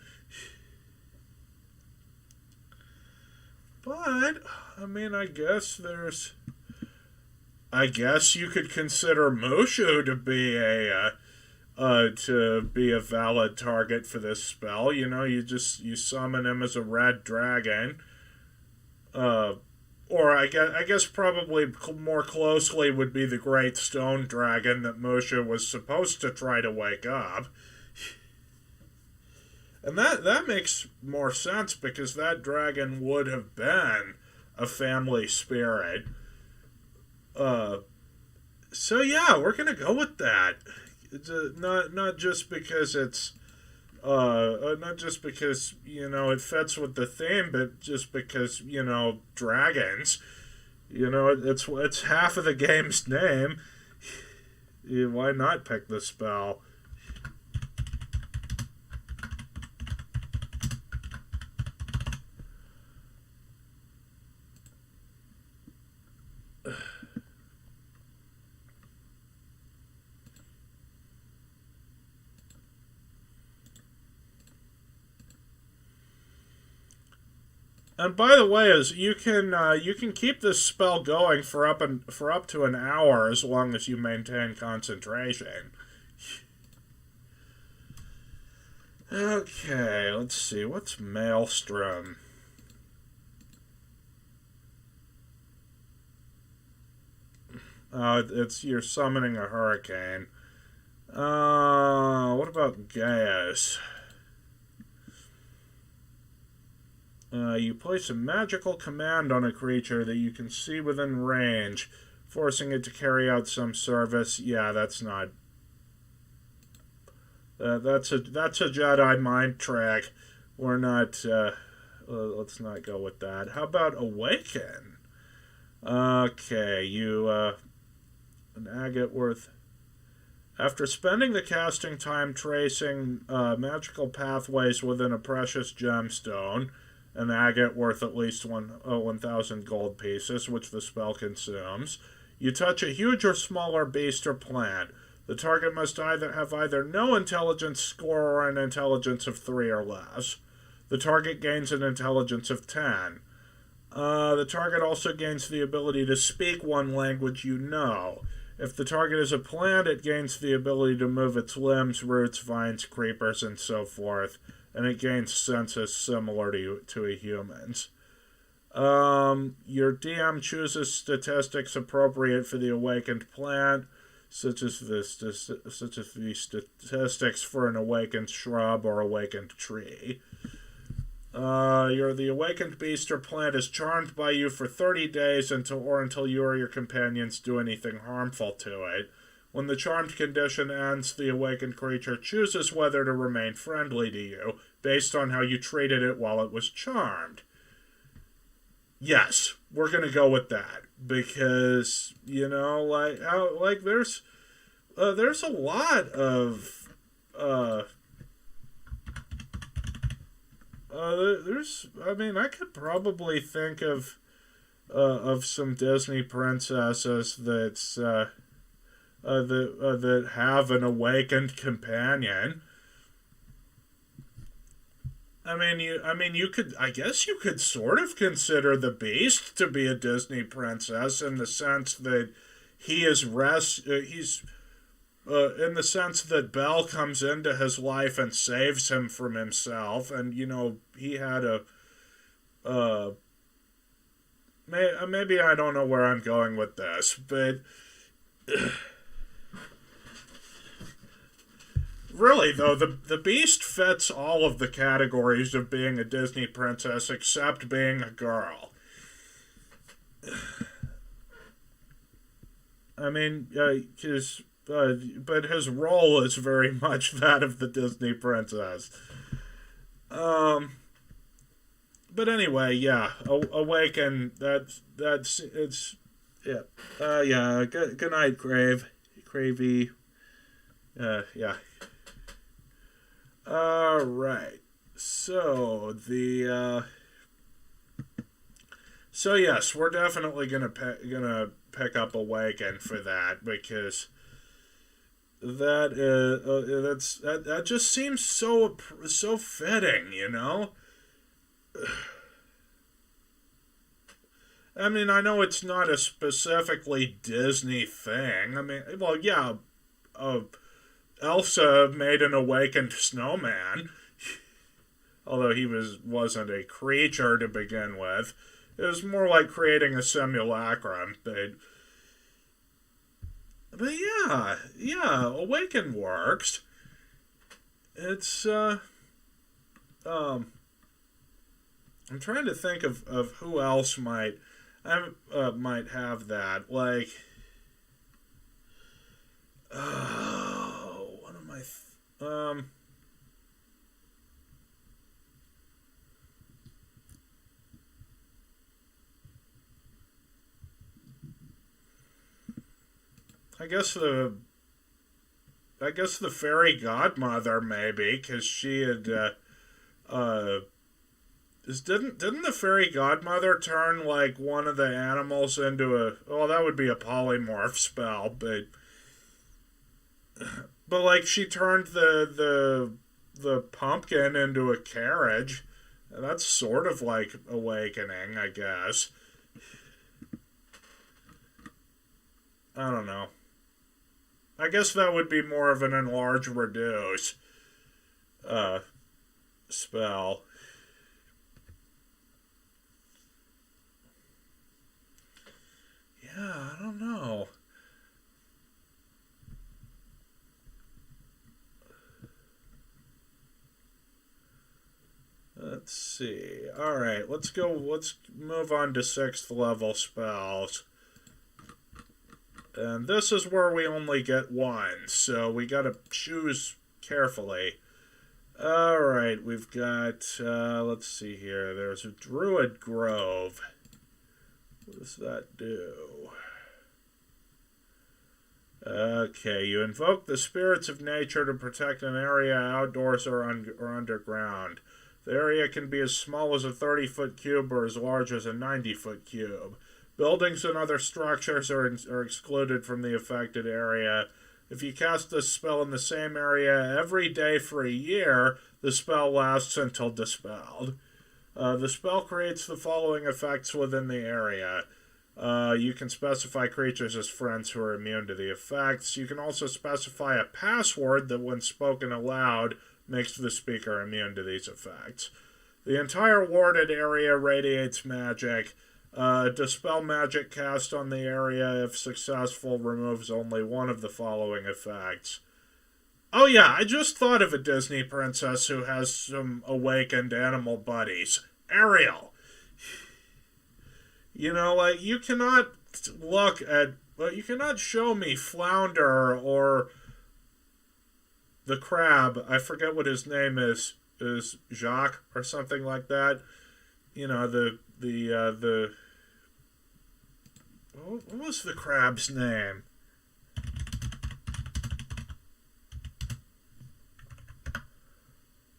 But I mean, I guess you could consider Mushu to be a valid target for this spell. You summon him as a red dragon. Or I guess probably more closely would be the Great Stone Dragon that Mushu was supposed to try to wake up. And that makes more sense because that dragon would have been a family spirit. So yeah, we're gonna go with that. It's not just because it's not just because it fits with the theme, but just because dragons. It's half of the game's name. Why not pick the spell? And by the way, as you can keep this spell going for up to an hour as long as you maintain concentration. Okay, let's see. What's Maelstrom? You're summoning a hurricane. What about Gaius? You place a magical command on a creature that you can see within range, forcing it to carry out some service. Yeah, that's not. That's a Jedi mind trick. We're not. Let's not go with that. How about Awaken? Okay, an agate worth. After spending the casting time tracing magical pathways within a precious gemstone, an agate worth at least 1,000 gold pieces, which the spell consumes, you touch a huge or smaller beast or plant. The target must have either no intelligence score or an intelligence of 3 or less. The target gains an intelligence of 10. The target also gains the ability to speak one language you know. If the target is a plant, it gains the ability to move its limbs, roots, vines, creepers, and so forth, and it gains senses similar to a human's. Your DM chooses statistics appropriate for the awakened plant, such as the statistics for an awakened shrub or awakened tree. The awakened beast or plant is charmed by you for 30 days until you or your companions do anything harmful to it. When the charmed condition ends, the awakened creature chooses whether to remain friendly to you, based on how you treated it while it was charmed. Yes, we're gonna go with that because there's a lot of I could probably think of some Disney princesses that have an awakened companion. You could sort of consider the Beast to be a Disney princess in the sense that he is in the sense that Belle comes into his life and saves him from himself, and he had a maybe I don't know where I'm going with this, but really though, the Beast fits all of the categories of being a Disney princess except being a girl. I mean, but his role is very much that of the Disney princess. But anyway, yeah, Awaken. It's yeah, yeah. Good night, Cravey. Yeah. All right. So yes, we're definitely gonna pick up Awaken for that, because that just seems so fitting, I mean, I know it's not a specifically Disney thing. I mean, well, yeah, Elsa made an awakened snowman, although he wasn't a creature to begin with. It was more like creating a simulacrum. But yeah, Awaken works. It's I'm trying to think of who else might have that. Like, what am I? I guess the fairy godmother, maybe, because she had didn't the fairy godmother turn like one of the animals into a, well, that would be a polymorph spell, but like she turned the pumpkin into a carriage. That's sort of like awakening, I guess. I don't know. I guess that would be more of an enlarge reduce spell. Yeah, I don't know. Let's see. Alright, let's move on to 6th level spells. And this is where we only get one, so we gotta choose carefully. Alright, we've got, let's see here. There's a Druid Grove. What does that do? Okay, you invoke the spirits of nature to protect an area outdoors or underground. The area can be as small as a 30-foot cube or as large as a 90-foot cube. Buildings and other structures are excluded from the affected area. If you cast this spell in the same area every day for a year, the spell lasts until dispelled. The spell creates the following effects within the area. You can specify creatures as friends who are immune to the effects. You can also specify a password that, when spoken aloud, makes the speaker immune to these effects. The entire warded area radiates magic. Dispel magic cast on the area, if successful, removes only one of the following effects. Oh yeah, I just thought of a Disney princess who has some awakened animal buddies. Ariel. Like, you cannot you cannot show me Flounder or the crab. I forget what his name is Jacques or something like that. What was the crab's name?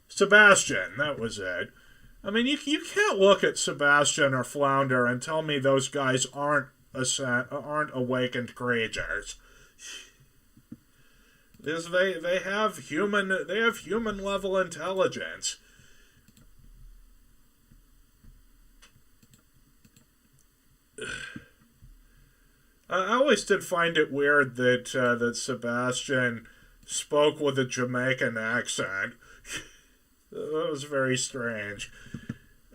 Sebastian, that was it. I mean, you can't look at Sebastian or Flounder and tell me those guys aren't awakened creatures. Because they have human level intelligence. I always did find it weird that Sebastian spoke with a Jamaican accent. That was very strange.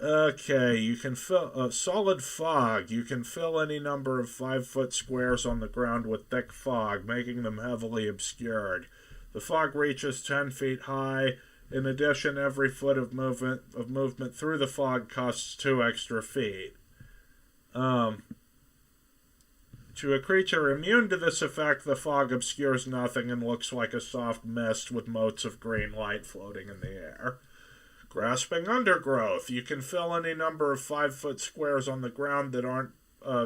Okay, you can fill a solid fog. You can fill any number of 5-foot squares on the ground with thick fog, making them heavily obscured. The fog reaches 10 feet high. In addition, every foot of movement through the fog costs 2 extra feet. Um, to a creature immune to this effect, the fog obscures nothing and looks like a soft mist with motes of green light floating in the air. Grasping undergrowth. You can fill any number of 5-foot squares on the ground that aren't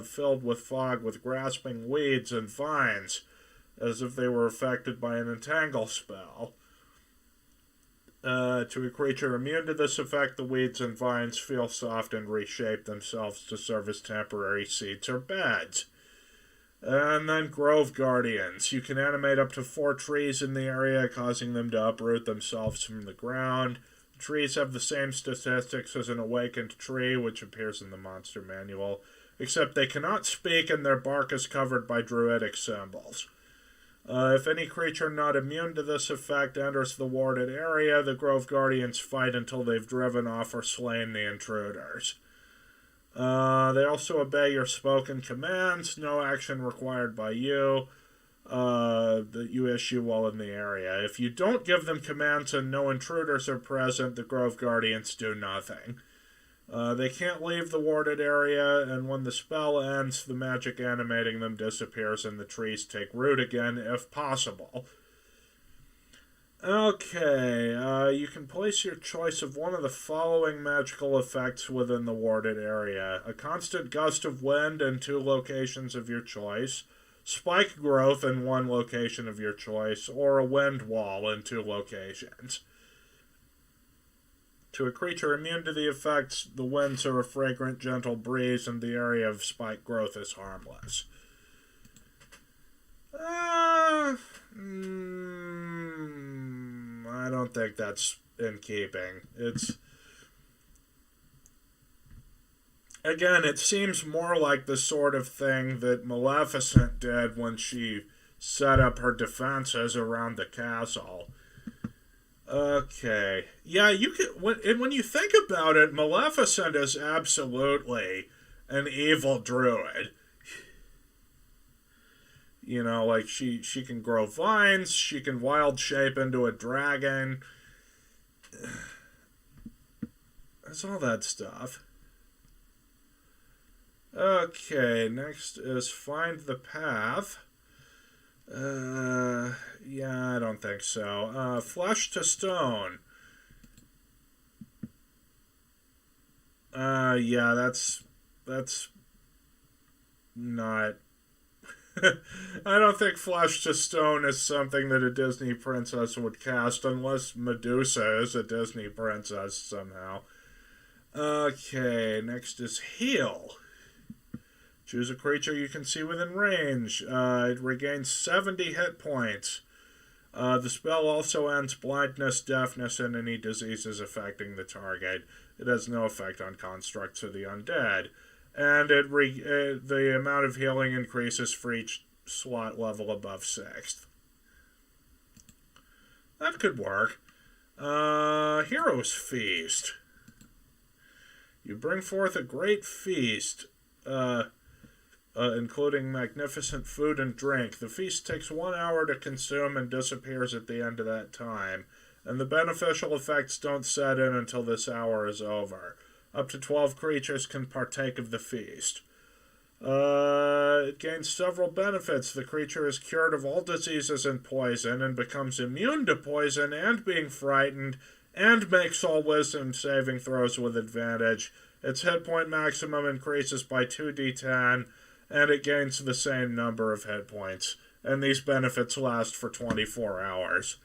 filled with fog with grasping weeds and vines, as if they were affected by an entangle spell. To a creature immune to this effect, the weeds and vines feel soft and reshape themselves to serve as temporary seats or beds. And then Grove Guardians. You can animate up to 4 trees in the area, causing them to uproot themselves from the ground. Trees have the same statistics as an awakened tree, which appears in the monster manual, except they cannot speak and their bark is covered by druidic symbols. If any creature not immune to this effect enters the warded area, the Grove Guardians fight until they've driven off or slain the intruders. They also obey your spoken commands, no action required by you, that you issue while in the area. If you don't give them commands and no intruders are present, the Grove Guardians do nothing. They can't leave the warded area, and when the spell ends, the magic animating them disappears and the trees take root again, if possible. Okay, you can place your choice of one of the following magical effects within the warded area. A constant gust of wind in 2 locations of your choice, spike growth in 1 location of your choice, or a wind wall in 2 locations. To a creature immune to the effects, the winds are a fragrant, gentle breeze, and the area of spike growth is harmless. I don't think that's in keeping. Again, it seems more like the sort of thing that Maleficent did when she set up her defenses around the castle. Okay. Yeah, you can. When you think about it, Maleficent is absolutely an evil druid. You know, like she can grow vines, she can wild shape into a dragon. There's all that stuff. Okay, next is find the path. Yeah, I don't think so. Flesh to stone. Yeah, that's not. I don't think Flesh to Stone is something that a Disney princess would cast unless Medusa is a Disney princess somehow. Okay, next is Heal. Choose a creature you can see within range. It regains 70 hit points. The spell also ends blindness, deafness, and any diseases affecting the target. It has no effect on constructs or the undead. And the amount of healing increases for each slot level above 6th. That could work. Hero's Feast. You bring forth a great feast, including magnificent food and drink. The feast takes 1 hour to consume and disappears at the end of that time, and the beneficial effects don't set in until this hour is over. Up to 12 creatures can partake of the feast. It gains several benefits. The creature is cured of all diseases and poison and becomes immune to poison and being frightened and makes all wisdom saving throws with advantage. Its hit point maximum increases by 2d10 and it gains the same number of hit points. And these benefits last for 24 hours.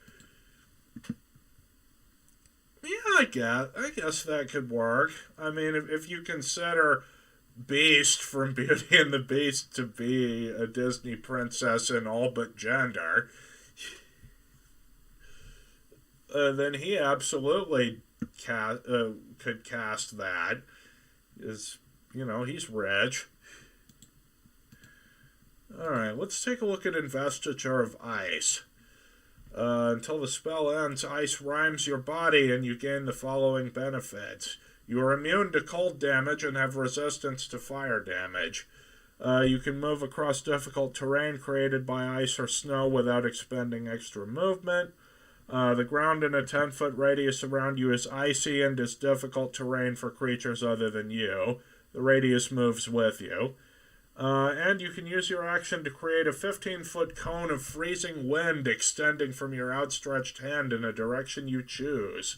Yeah, I guess that could work. I mean, if you consider Beast from Beauty and the Beast to be a Disney princess in all but gender, then he absolutely could cast that. He's rich. Alright, let's take a look at Investiture of Ice. Until the spell ends, ice rhymes your body and you gain the following benefits. You are immune to cold damage and have resistance to fire damage. You can move across difficult terrain created by ice or snow without expending extra movement. The ground in a 10-foot radius around you is icy and is difficult terrain for creatures other than you. The radius moves with you. And you can use your action to create a 15-foot cone of freezing wind extending from your outstretched hand in a direction you choose.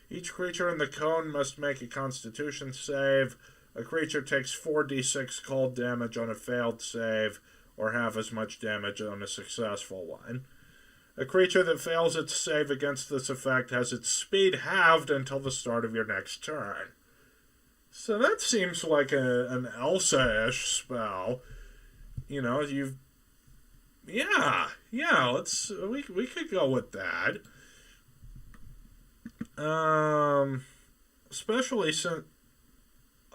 Each creature in the cone must make a Constitution save. A creature takes 4d6 cold damage on a failed save, or half as much damage on a successful one. A creature that fails its save against this effect has its speed halved until the start of your next turn. So that seems like an Elsa-ish spell. You know, we could go with that. Especially since,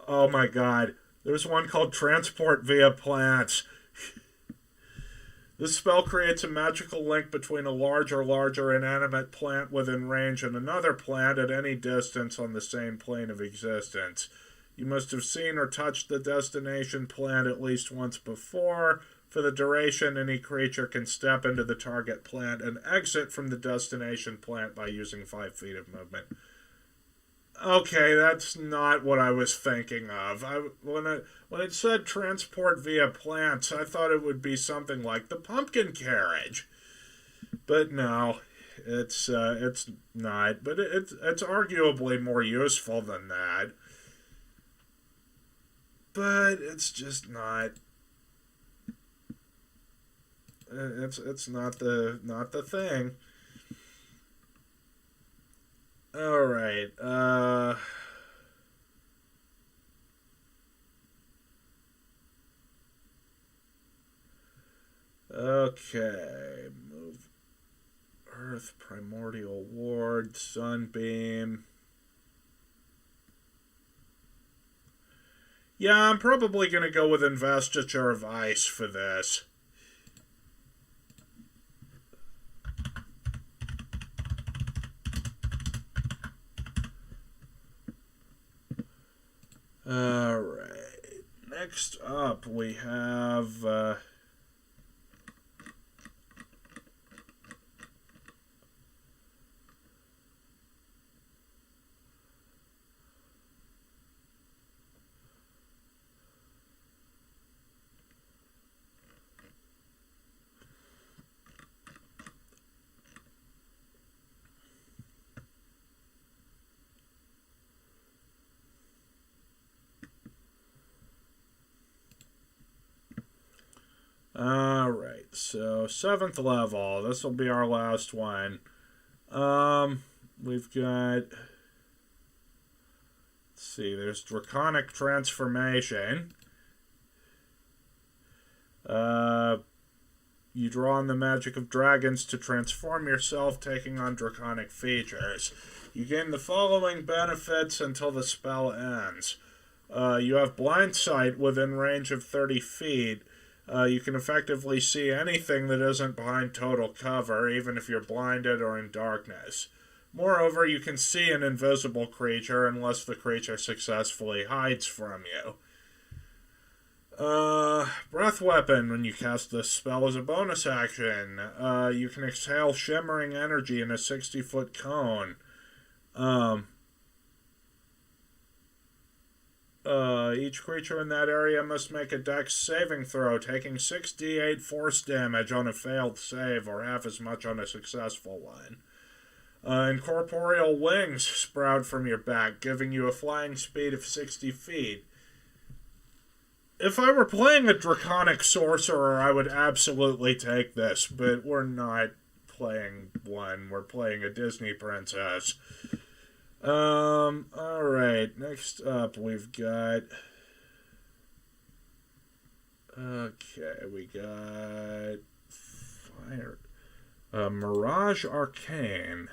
oh my god, there's one called Transport via Plants. This spell creates a magical link between a large or larger inanimate plant within range and another plant at any distance on the same plane of existence. You must have seen or touched the destination plant at least once before. For the duration, any creature can step into the target plant and exit from the destination plant by using 5 feet of movement. Okay, that's not what I was thinking of. When it said transport via plants, I thought it would be something like the pumpkin carriage. But no, it's not. But it's arguably more useful than that. But it's just not. It's not the thing. All right. Okay. Move Earth, Primordial Ward, Sunbeam. Yeah, I'm probably going to go with Investiture of Ice for this. Alright. Next up, we have... Alright, so 7th level. This will be our last one. We've got... Let's see, there's Draconic Transformation. You draw on the magic of dragons to transform yourself, taking on draconic features. You gain the following benefits until the spell ends. You have blind sight within range of 30 feet. You can effectively see anything that isn't behind total cover, even if you're blinded or in darkness. Moreover, you can see an invisible creature unless the creature successfully hides from you. Breath Weapon, when you cast this spell as a bonus action. You can exhale shimmering energy in a 60-foot cone. Each creature in that area must make a dex saving throw, taking 6d8 force damage on a failed save, or half as much on a successful one. Incorporeal wings sprout from your back, giving you a flying speed of 60 feet. If I were playing a draconic sorcerer, I would absolutely take this, but we're not playing one. We're playing a Disney princess. Alright, next up we've got... Okay, we got... Fire... Mirage Arcane.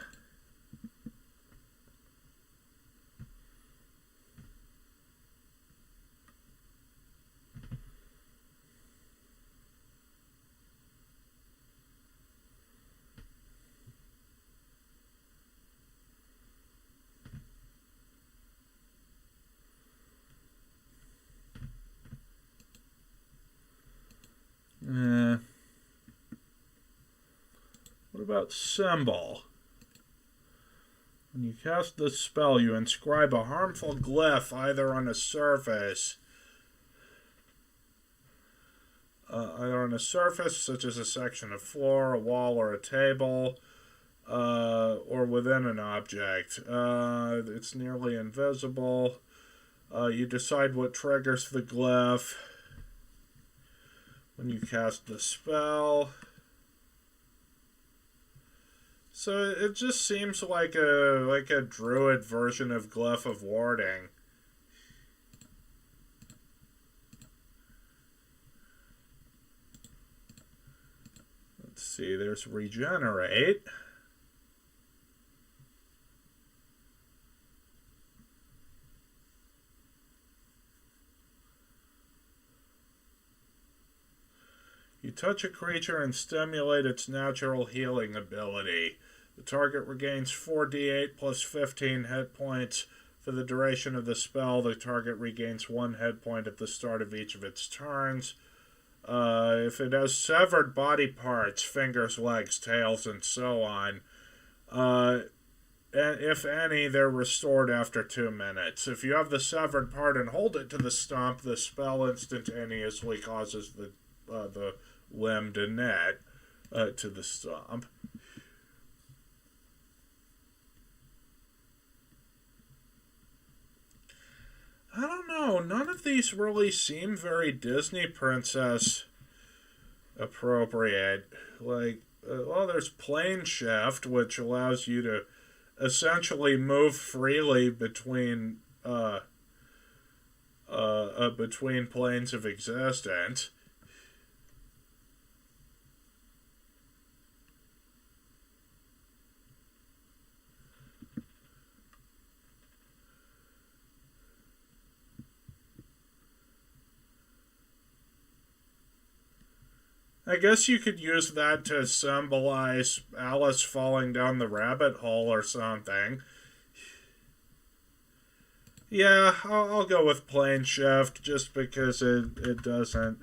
What about symbol? When you cast this spell, you inscribe a harmful glyph either on a surface, such as a section of floor, a wall, or a table, or within an object. It's nearly invisible. You decide what triggers the glyph when you cast the spell. So it just seems like a druid version of Glyph of Warding. Let's see, there's Regenerate. You touch a creature and stimulate its natural healing ability. The target regains 4d8 plus 15 hit points. For the duration of the spell, the target regains 1 hit point at the start of each of its turns. If it has severed body parts, fingers, legs, tails, and so on, and if any, they're restored after 2 minutes. If you have the severed part and hold it to the stump, the spell instantaneously causes the limb to net to the stump. I don't know. None of these really seem very Disney princess appropriate. There's Plane Shift, which allows you to essentially move freely between planes of existence. I guess you could use that to symbolize Alice falling down the rabbit hole or something. Yeah, I'll go with Plane Shift just because it doesn't...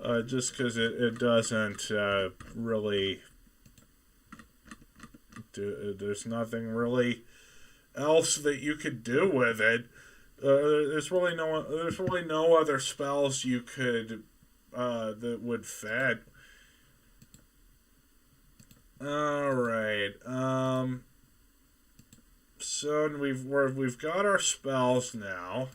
it doesn't really... There's nothing really else that you could do with it. There's really no other spells you could that would fit. All right. So we've got our spells now.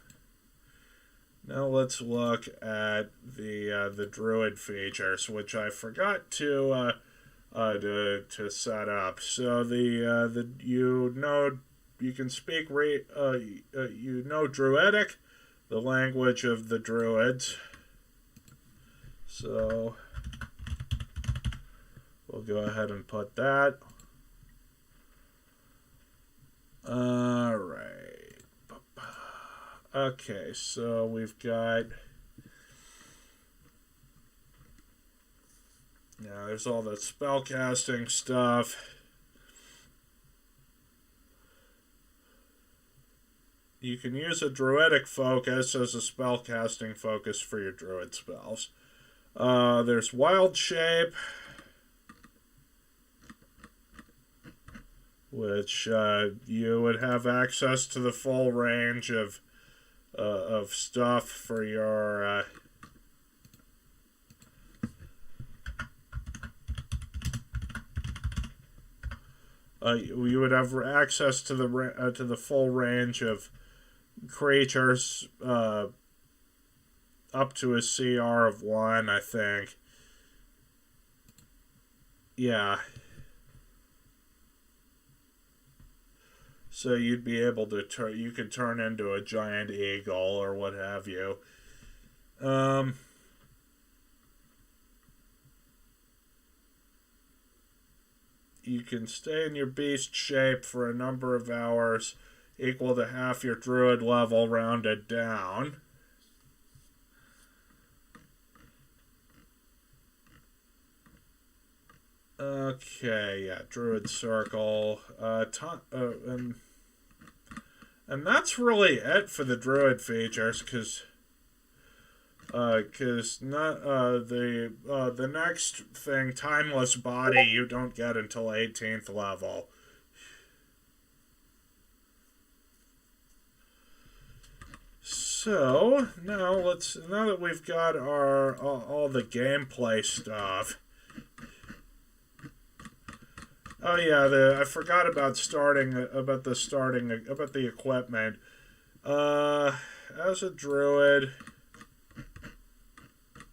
Now let's look at the druid features, which I forgot to set up. So you can speak Druidic, the language of the Druids. So we'll go ahead and put that. All right. Okay, so we've got... Now there's all the spellcasting stuff. You can use a druidic focus as a spellcasting focus for your druid spells. There's Wild Shape, which you would have access to the full range of stuff for your... you would have access to the full range of creatures up to a CR of 1, I think. Yeah. So you'd be able to you could turn into a giant eagle or what have you. You can stay in your beast shape for a number of hours, equal to half your druid level rounded down. Okay, yeah, druid circle. And that's really it for the druid features, because Because not the next thing, timeless body, you don't get until 18th level. So now that we've got our all the gameplay stuff. Oh yeah, I forgot about the equipment. As a druid.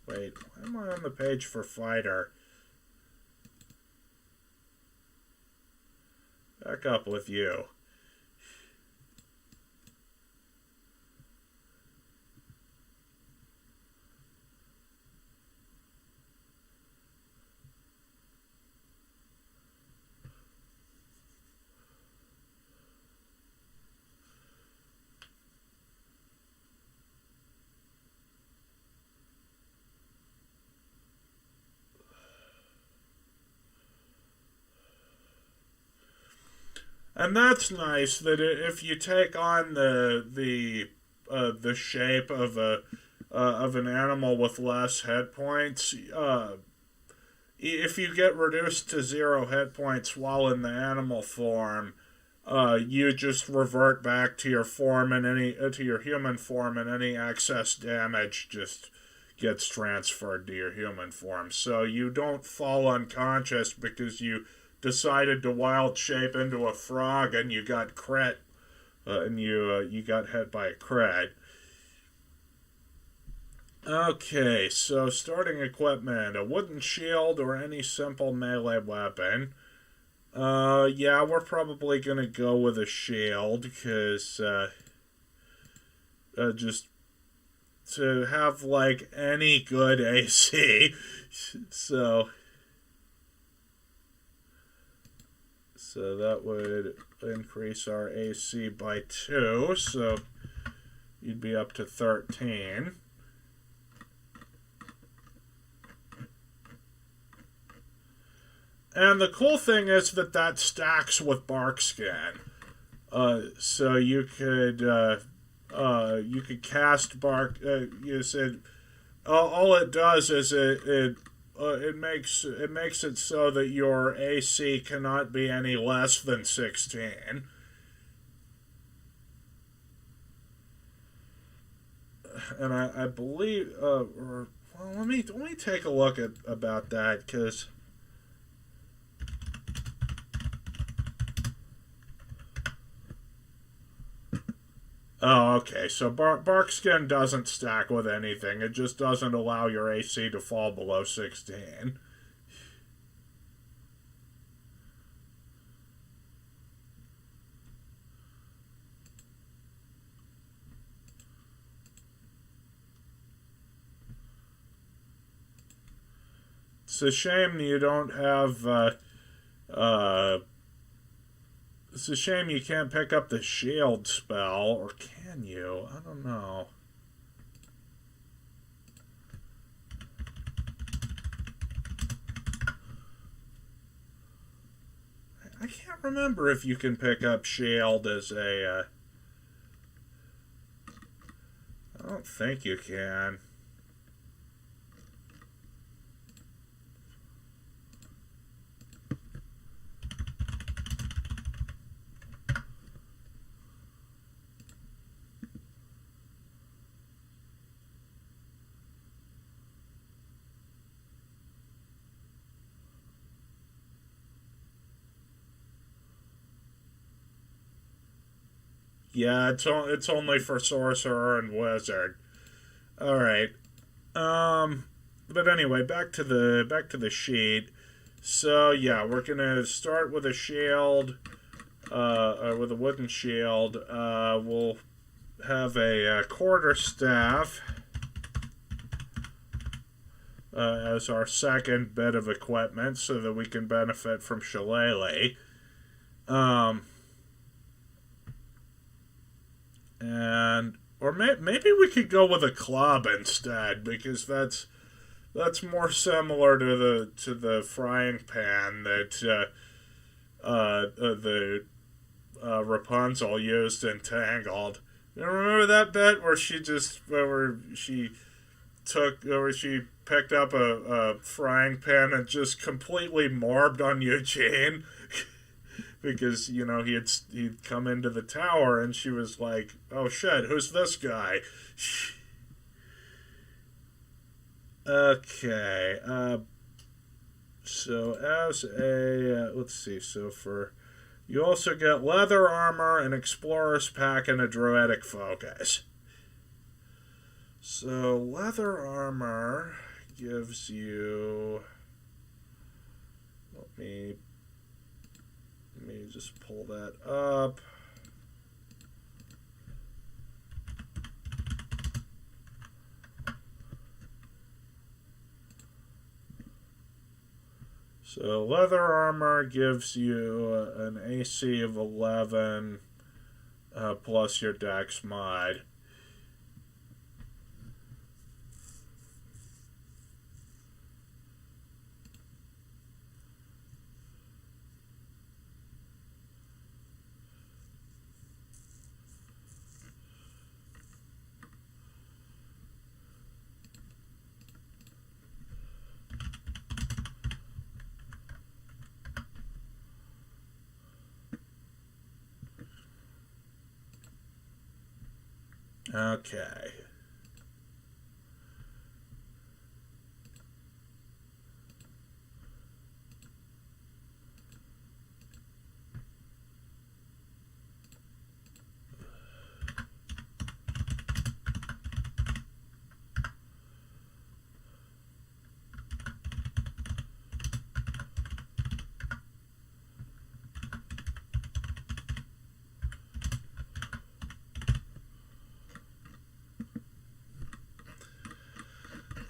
Wait, why am I on the page for fighter? Back up with you. And that's nice that if you take on the shape of an animal with less hit points, if you get reduced to 0 hit points while in the animal form, you just revert back to your form and to your human form, and any excess damage just gets transferred to your human form. So you don't fall unconscious because you decided to wild shape into a frog and you got crit, and you got hit by a crit. Okay, so starting equipment: a wooden shield or any simple melee weapon. Yeah, we're probably gonna go with a shield because just to have like any good AC. So that would increase our AC by 2, so you'd be up to 13. And the cool thing is that stacks with bark skin. So you could cast bark. You said all it does is it makes it so that your AC cannot be any less than 16. And I believe well, let me take a look at about that, because oh, okay. So bark skin doesn't stack with anything. It just doesn't allow your AC to fall below 16. It's a shame you don't have. It's a shame you can't pick up the shield spell, or can you? I don't know. I can't remember if you can pick up shield as a. I don't think you can. Yeah, it's only for sorcerer and wizard. All right. But anyway, back to the sheet. So yeah, we're gonna start with a shield, with a wooden shield. We'll have a quarter staff as our second bit of equipment, so that we can benefit from shillelagh. And or maybe we could go with a club instead, because that's more similar to the frying pan that the Rapunzel used in Tangled. You remember that bit where she she picked up a frying pan and just completely morbed on Eugene because he'd come into the tower and she was like, "Oh shit, who's this guy?" Okay. So as a let's see. So for you also get leather armor, an explorer's pack, and a druidic focus. So leather armor gives you. Let me just pull that up. So leather armor gives you an AC of 11 plus your dex mod. Okay.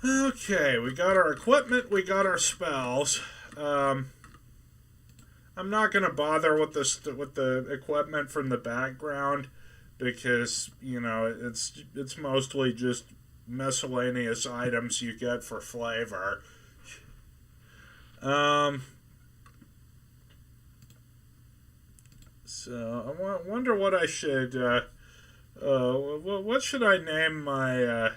Okay, we got our equipment, we got our spells. I'm not gonna bother with the equipment from the background because it's mostly just miscellaneous items you get for flavor. So I wonder what I should. What should I name my?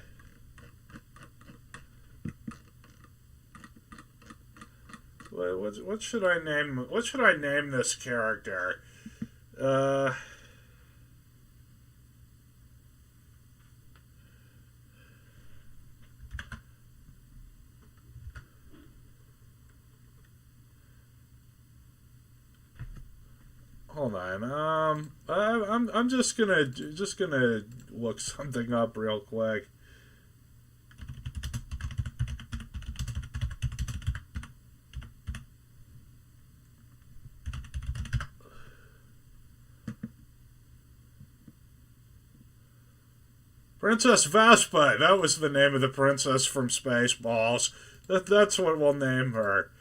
What should I name? What should I name this character? Hold on. I'm just gonna look something up real quick. Princess Vespa. That was the name of the princess from Spaceballs. That's what we'll name her.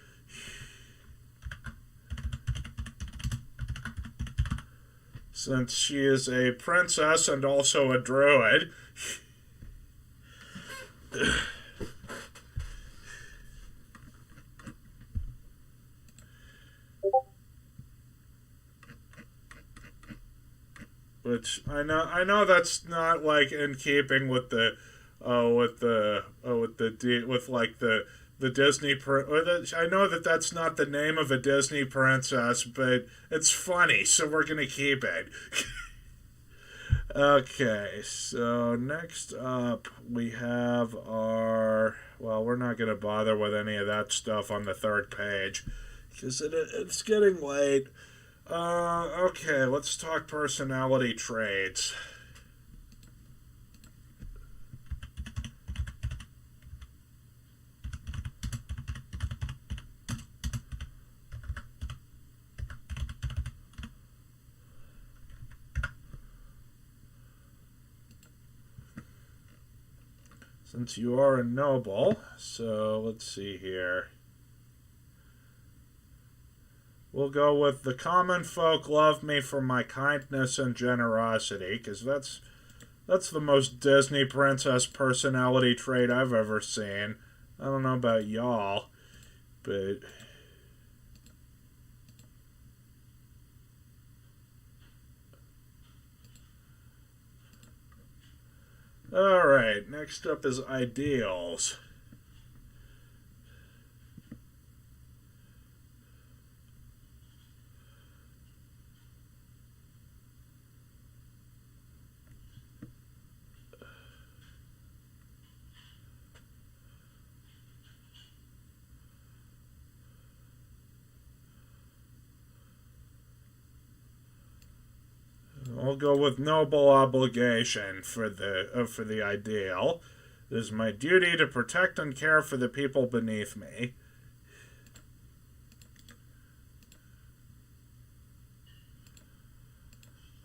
Since she is a princess and also a druid. Which I know that's not like in keeping with the Disney I know that that's not the name of a Disney princess, but it's funny, so we're gonna keep it. Okay, so next up we have our. Well, we're not gonna bother with any of that stuff on the third page because it's getting late. Okay, let's talk personality traits. Since you are a noble, so let's see here. We'll go with the common folk love me for my kindness and generosity, because that's the most Disney princess personality trait I've ever seen. I don't know about y'all, but Alright, next up is ideals. I'll go with noble obligation for the ideal. It is my duty to protect and care for the people beneath me.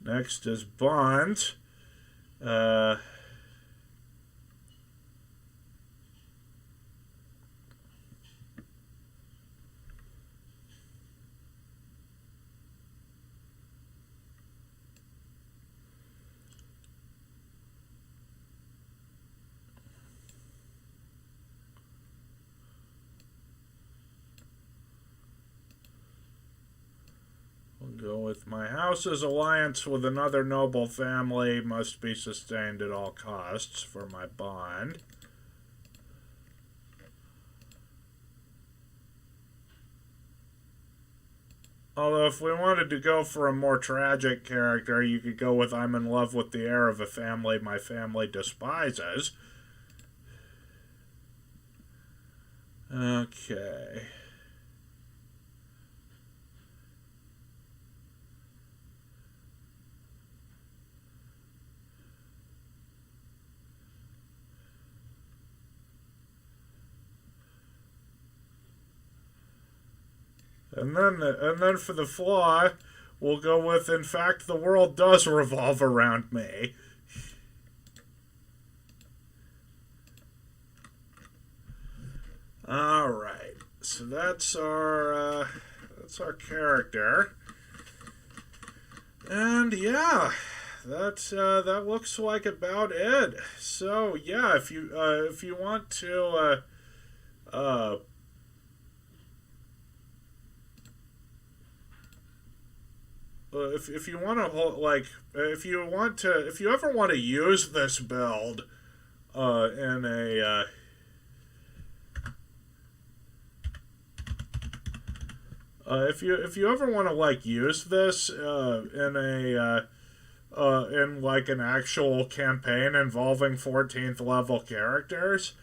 Next is bond. Go with my house's alliance with another noble family must be sustained at all costs for my bond. Although if we wanted to go for a more tragic character, you could go with I'm in love with the heir of a family my family despises. Okay. And then for the flaw, we'll go with, in fact, the world does revolve around me. Alright, so that's our character. And yeah, that looks like about it. So yeah, if you want to if you want to if you ever want to use this build in a if you ever want to use this in like an actual campaign involving 14th level characters,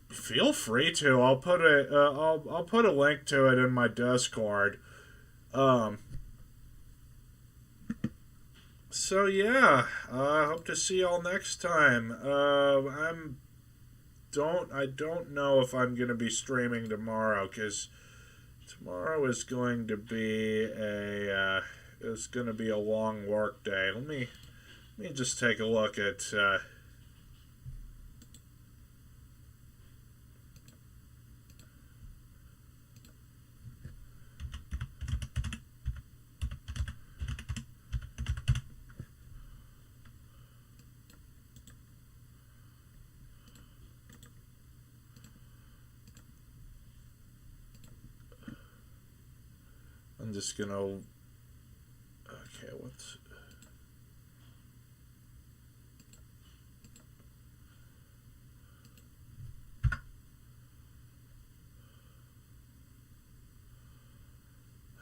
feel free to. I'll put a link to it in my Discord. So yeah, I hope to see y'all next time. I don't know if I'm gonna be streaming tomorrow, because tomorrow is going to be a long work day. Let me just take a look at I'm just gonna. Okay, what's.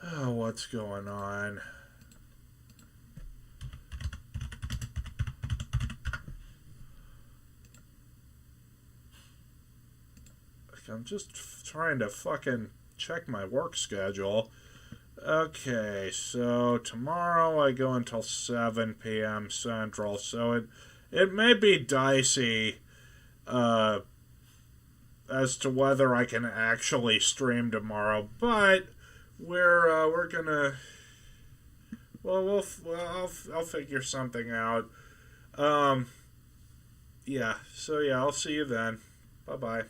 Oh, what's going on? I'm just trying to fucking check my work schedule. Okay, so tomorrow I go until 7 p.m. Central, so it may be dicey as to whether I can actually stream tomorrow, but we're gonna I'll figure something out. Yeah, so yeah, I'll see you then. Bye bye.